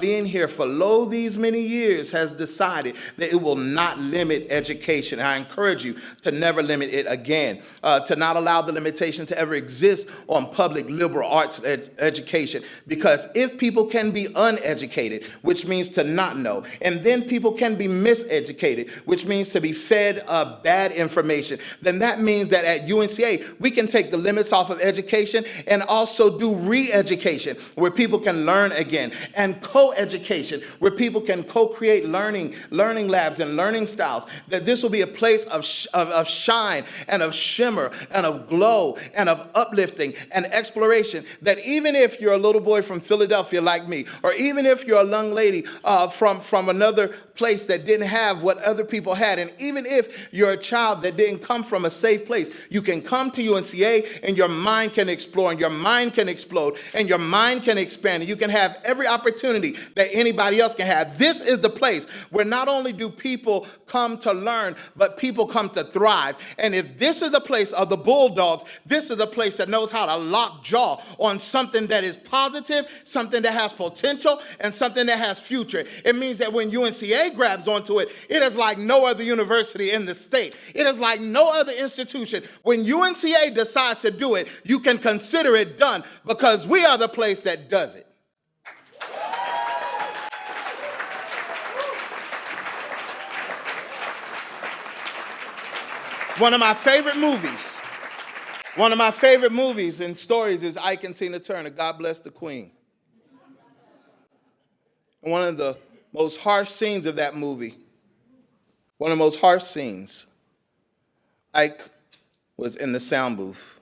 being here for these many years, has decided that it will not limit education. And I encourage you to never limit it again, to not allow the limitation to ever exist on public liberal arts education. Because if people can be uneducated, which means to not know, and then people can be miseducated, which means to be fed bad information, then that means that at UNCA, we can take the limits off of education and also do re-education, where people can learn again, and co-education, where people can co-create learning labs and learning styles. That this will be a place of shine and of shimmer and of glow and of uplifting and exploration. That even if you're a little boy from Philadelphia like me, or even if you're a young lady from another place that didn't have what other people had, and even if you're a child that didn't come from a safe place, you can come to UNCA and your mind can explore, and your mind can explode, and your mind can expand, and you can have every opportunity that anybody else can have. This is the place where not only do people come to learn, but people come to thrive. And if this is the place of the Bulldogs, this is the place that knows how to lock jaw on something that is positive, something that has potential, and something that has future. It means that when UNCA grabs onto it, it is like no other university in the state. It is like no other institution. When UNCA decides to do it, you can consider it done, because we are the place that does it. One of my favorite movies. One of my favorite movies and stories is Ike and Tina Turner, God Bless the Queen. And one of the most harsh scenes of that movie, one of the most harsh scenes, Ike was in the sound booth,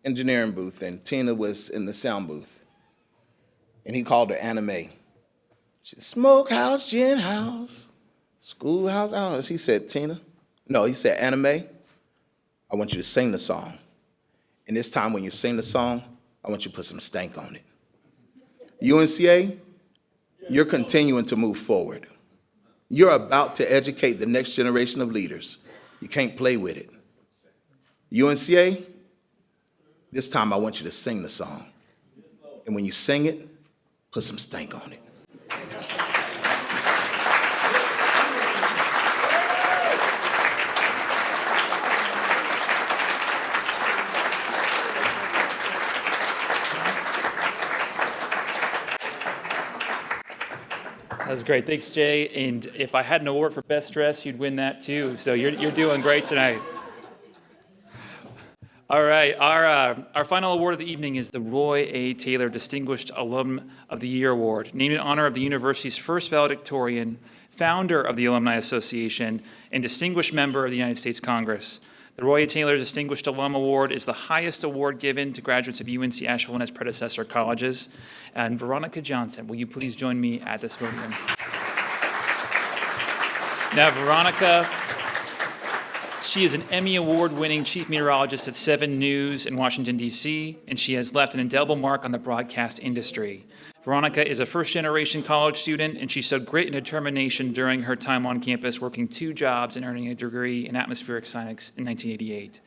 engineering booth, and Tina was in the sound booth. And he called her Anime. She said, smokehouse, gin house, schoolhouse, I don't know. He said, Tina? No, he said, Anime, I want you to sing the song. And this time when you sing the song, I want you to put some stank on it. UNCA, you're continuing to move forward. You're about to educate the next generation of leaders. You can't play with it. UNCA, this time I want you to sing the song. And when you sing it, put some stank on it. That was great. Thanks, Jay. And if I had an award for best dress, you'd win that too. So you're doing great tonight. All right. Our final award of the evening is the Roy A. Taylor Distinguished Alum of the Year Award, named in honor of the university's first valedictorian, founder of the Alumni Association, and distinguished member of the United States Congress. The Roy A. Taylor Distinguished Alum Award is the highest award given to graduates of UNC Asheville and its predecessor colleges. And Veronica Johnson, will you please join me at this podium? Now, Veronica, she is an Emmy Award-winning chief meteorologist at 7 News in Washington, D.C., and she has left an indelible mark on the broadcast industry. Veronica is a first-generation college student, and she showed great determination during her time on campus, working 2 jobs and earning a degree in atmospheric science in 1988.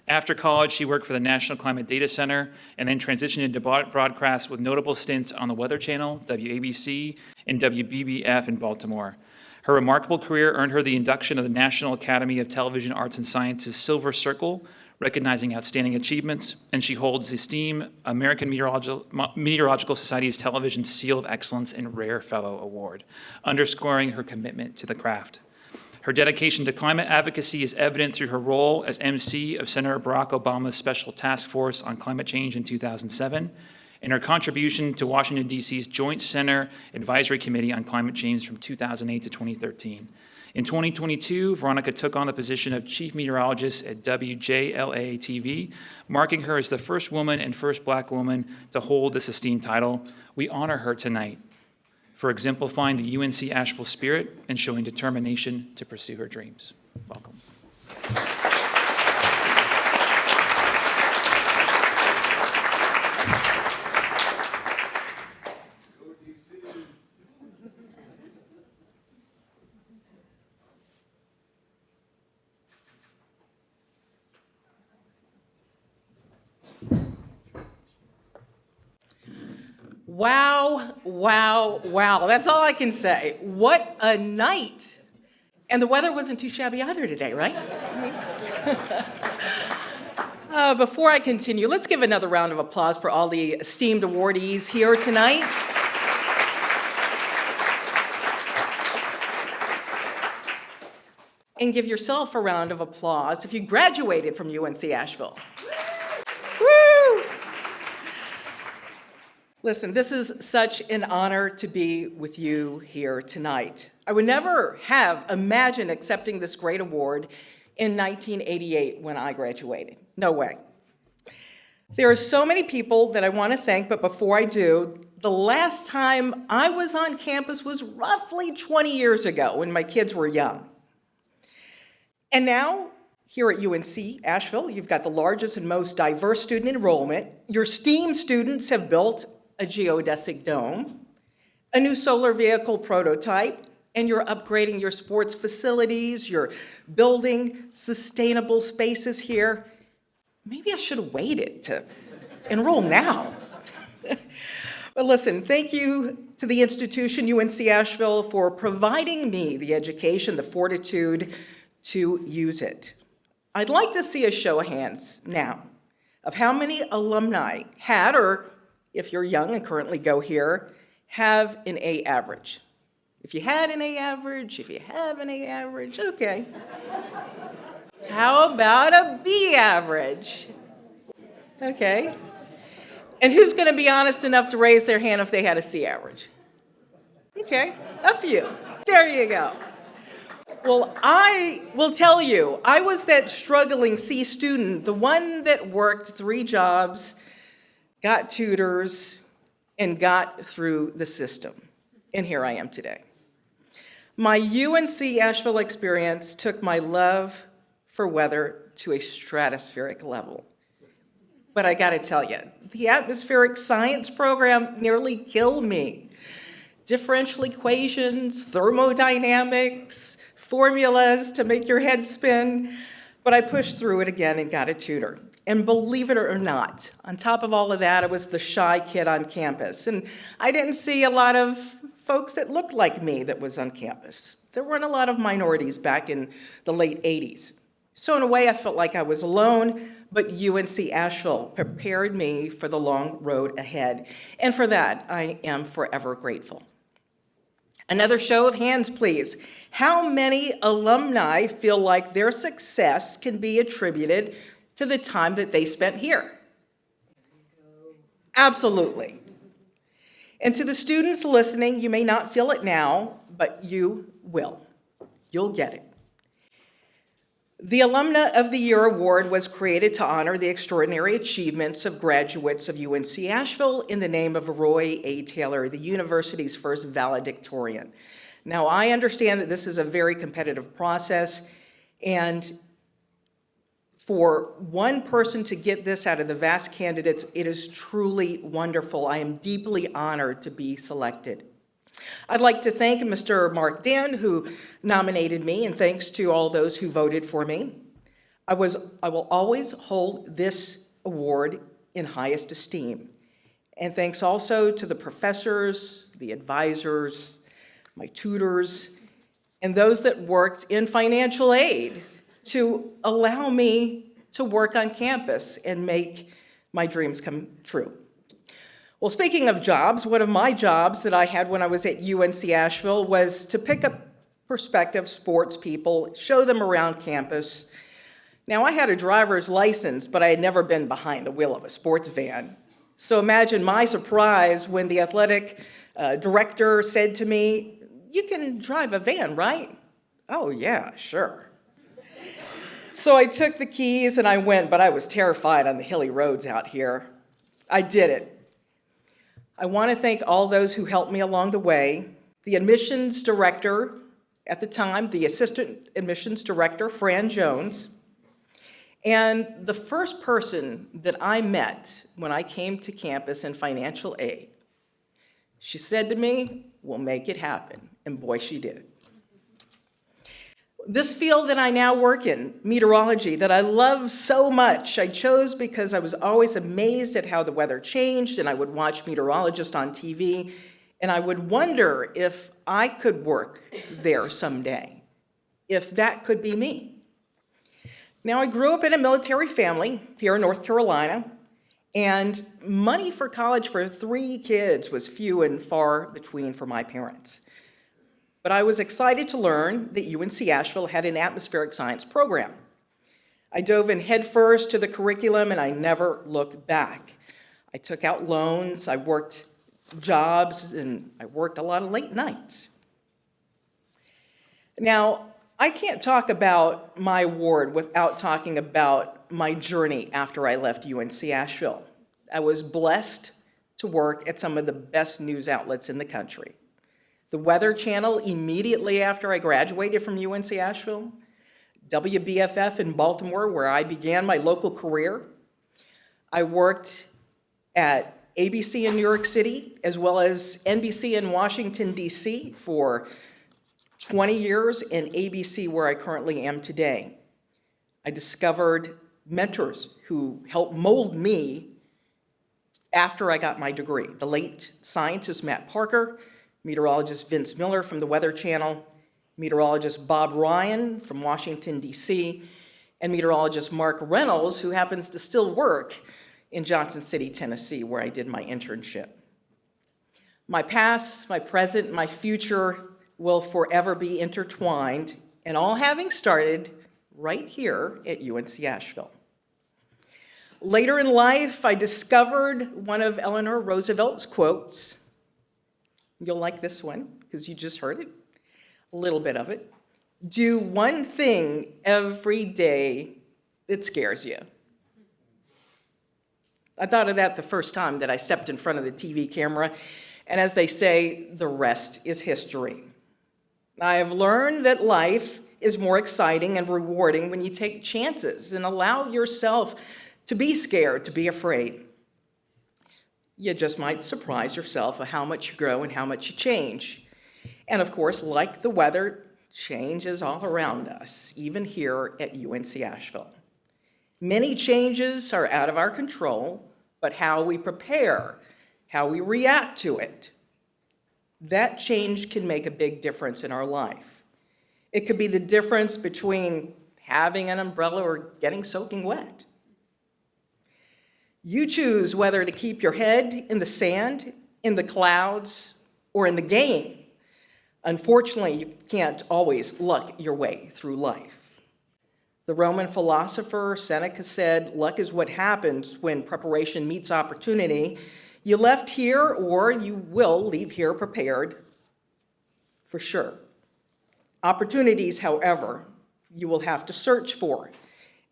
After college, she worked for the National Climate Data Center and then transitioned into broadcast with notable stints on the Weather Channel, WABC, and WBBF in Baltimore. Her remarkable career earned her the induction of the National Academy of Television Arts and Sciences Silver Circle, recognizing outstanding achievements, and she holds the esteemed American Meteorological Society's Television Seal of Excellence and Rare Fellow Award, underscoring her commitment to the craft. Her dedication to climate advocacy is evident through her role as MC of Senator Barack Obama's Special Task Force on Climate Change in 2007, and her contribution to Washington, D.C.'s Joint Center Advisory Committee on Climate Change from 2008 to 2013. In 2022, Veronica took on the position of Chief Meteorologist at WJLA-TV, marking her as the first woman and first Black woman to hold this esteemed title. We honor her tonight for exemplifying the UNC Asheville spirit and showing determination to pursue her dreams. Welcome. Wow, wow, wow. That's all I can say. What a night. And the weather wasn't too shabby either today, right? Before I continue, let's give another round of applause for all the esteemed awardees here tonight. And give yourself a round of applause if you graduated from UNC Asheville. Woo! Listen, this is such an honor to be with you here tonight. I would never have imagined accepting this great award in 1988 when I graduated. No way. There are so many people that I want to thank, but before I do, the last time I was on campus was roughly 20 years ago when my kids were young. And now, here at UNC Asheville, you've got the largest and most diverse student enrollment. Your STEAM students have built a geodesic dome, a new solar vehicle prototype, and you're upgrading your sports facilities, you're building sustainable spaces here. Maybe I should have waited to enroll now. But listen, thank you to the institution, UNC Asheville, for providing me the education, the fortitude to use it. I'd like to see a show of hands now of how many alumni had, or if you're young and currently go here, have an A average. If you had an A average, if you have an A average, okay. How about a B average? Okay. And who's going to be honest enough to raise their hand if they had a C average? Okay, a few. There you go. Well, I will tell you, I was that struggling C student, the one that worked 3 jobs, got tutors, and got through the system. And here I am today. My UNC Asheville experience took my love for weather to a stratospheric level. But I gotta tell you, the atmospheric science program nearly killed me. Differential equations, thermodynamics, formulas to make your head spin, but I pushed through it again and got a tutor. And believe it or not, on top of all of that, I was the shy kid on campus. And I didn't see a lot of folks that looked like me that was on campus. There weren't a lot of minorities back in the late 80s. So in a way, I felt like I was alone, but UNC Asheville prepared me for the long road ahead. And for that, I am forever grateful. Another show of hands, please. How many alumni feel like their success can be attributed to the time that they spent here? Absolutely. And to the students listening, you may not feel it now, but you will. You'll get it. The Alumna of the Year Award was created to honor the extraordinary achievements of graduates of UNC Asheville in the name of Roy A. Taylor, the university's first valedictorian. Now, I understand that this is a very competitive process, and for one person to get this out of the vast candidates, it is truly wonderful. I am deeply honored to be selected. I'd like to thank Mr. Mark Dan, who nominated me, and thanks to all those who voted for me. I will always hold this award in highest esteem. And thanks also to the professors, the advisors, my tutors, and those that worked in financial aid to allow me to work on campus and make my dreams come true. Well, speaking of jobs, one of my jobs that I had when I was at UNC Asheville was to pick up prospective sports people, show them around campus. Now, I had a driver's license, but I had never been behind the wheel of a sports van. So imagine my surprise when the athletic director said to me, "You can drive a van, right?" "Oh, yeah, sure." So I took the keys and I went, but I was terrified on the hilly roads out here. I did it. I want to thank all those who helped me along the way. The admissions director at the time, the assistant admissions director, Fran Jones, and the first person that I met when I came to campus in financial aid. She said to me, "We'll make it happen," and boy, she did it. This field that I now work in, meteorology, that I love so much, I chose because I was always amazed at how the weather changed, and I would watch meteorologists on TV, and I would wonder if I could work there someday, if that could be me. Now, I grew up in a military family here in North Carolina, and money for college for 3 kids was few and far between for my parents. But I was excited to learn that UNC Asheville had an atmospheric science program. I dove in headfirst to the curriculum, and I never looked back. I took out loans, I worked jobs, and I worked a lot of late nights. Now, I can't talk about my award without talking about my journey after I left UNC Asheville. I was blessed to work at some of the best news outlets in the country. The Weather Channel immediately after I graduated from UNC Asheville, WBFF in Baltimore, where I began my local career. I worked at ABC in New York City, as well as NBC in Washington, D.C. for 20 years, and ABC, where I currently am today. I discovered mentors who helped mold me after I got my degree. The late scientist Matt Parker, meteorologist Vince Miller from the Weather Channel, meteorologist Bob Ryan from Washington, D.C., and meteorologist Mark Reynolds, who happens to still work in Johnson City, Tennessee, where I did my internship. My past, my present, my future will forever be intertwined, and all having started right here at UNC Asheville. Later in life, I discovered one of Eleanor Roosevelt's quotes. You'll like this one because you just heard it, a little bit of it. Do one thing every day that scares you. I thought of that the first time that I stepped in front of the TV camera, and as they say, the rest is history. I have learned that life is more exciting and rewarding when you take chances and allow yourself to be scared, to be afraid. You just might surprise yourself at how much you grow and how much you change. And of course, like the weather, change is all around us, even here at UNC Asheville. Many changes are out of our control, but how we prepare, how we react to it, that change can make a big difference in our life. It could be the difference between having an umbrella or getting soaking wet. You choose whether to keep your head in the sand, in the clouds, or in the game. Unfortunately, you can't always luck your way through life. The Roman philosopher Seneca said, "Luck is what happens when preparation meets opportunity. You left here, or you will leave here prepared, for sure." Opportunities, however, you will have to search for.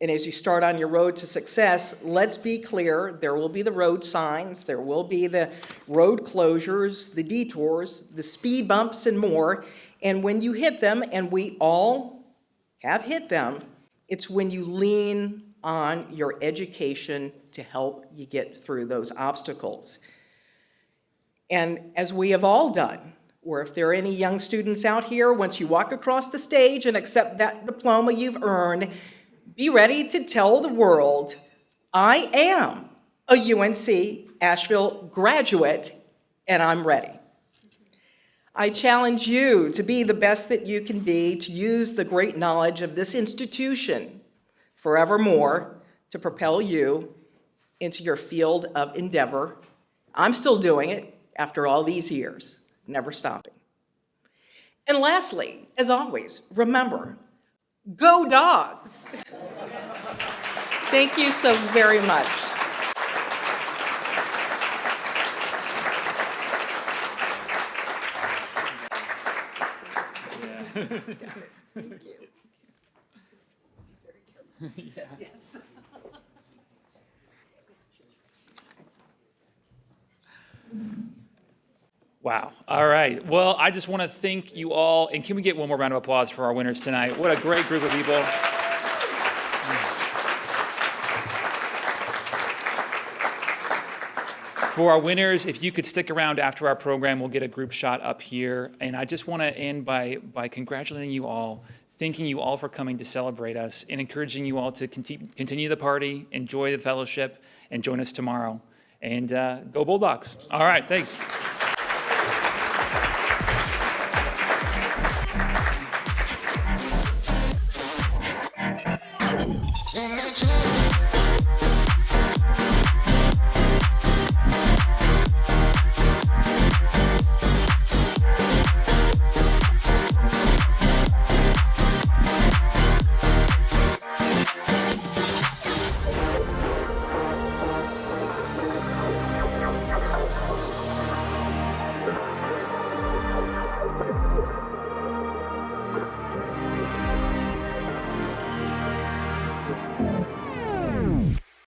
And as you start on your road to success, let's be clear, there will be the road signs, there will be the road closures, the detours, the speed bumps, and more. And when you hit them, and we all have hit them, it's when you lean on your education to help you get through those obstacles. And as we have all done, or if there are any young students out here, once you walk across the stage and accept that diploma you've earned, be ready to tell the world, I am a UNC Asheville graduate, and I'm ready. I challenge you to be the best that you can be, to use the great knowledge of this institution forevermore to propel you into your field of endeavor. I'm still doing it after all these years, never stopping. And lastly, as always, remember, go Dogs! Thank you so very much. Thank you. Yeah. Yes. Wow. All right. Well, I just want to thank you all. And can we get one more round of applause for our winners tonight? What a great group of people. For our winners, if you could stick around after our program, we'll get a group shot up here. And I just want to end by congratulating you all, thanking you all for coming to celebrate us, and encouraging you all to continue the party, enjoy the fellowship, and join us tomorrow. And go Bulldogs. All right. Thanks.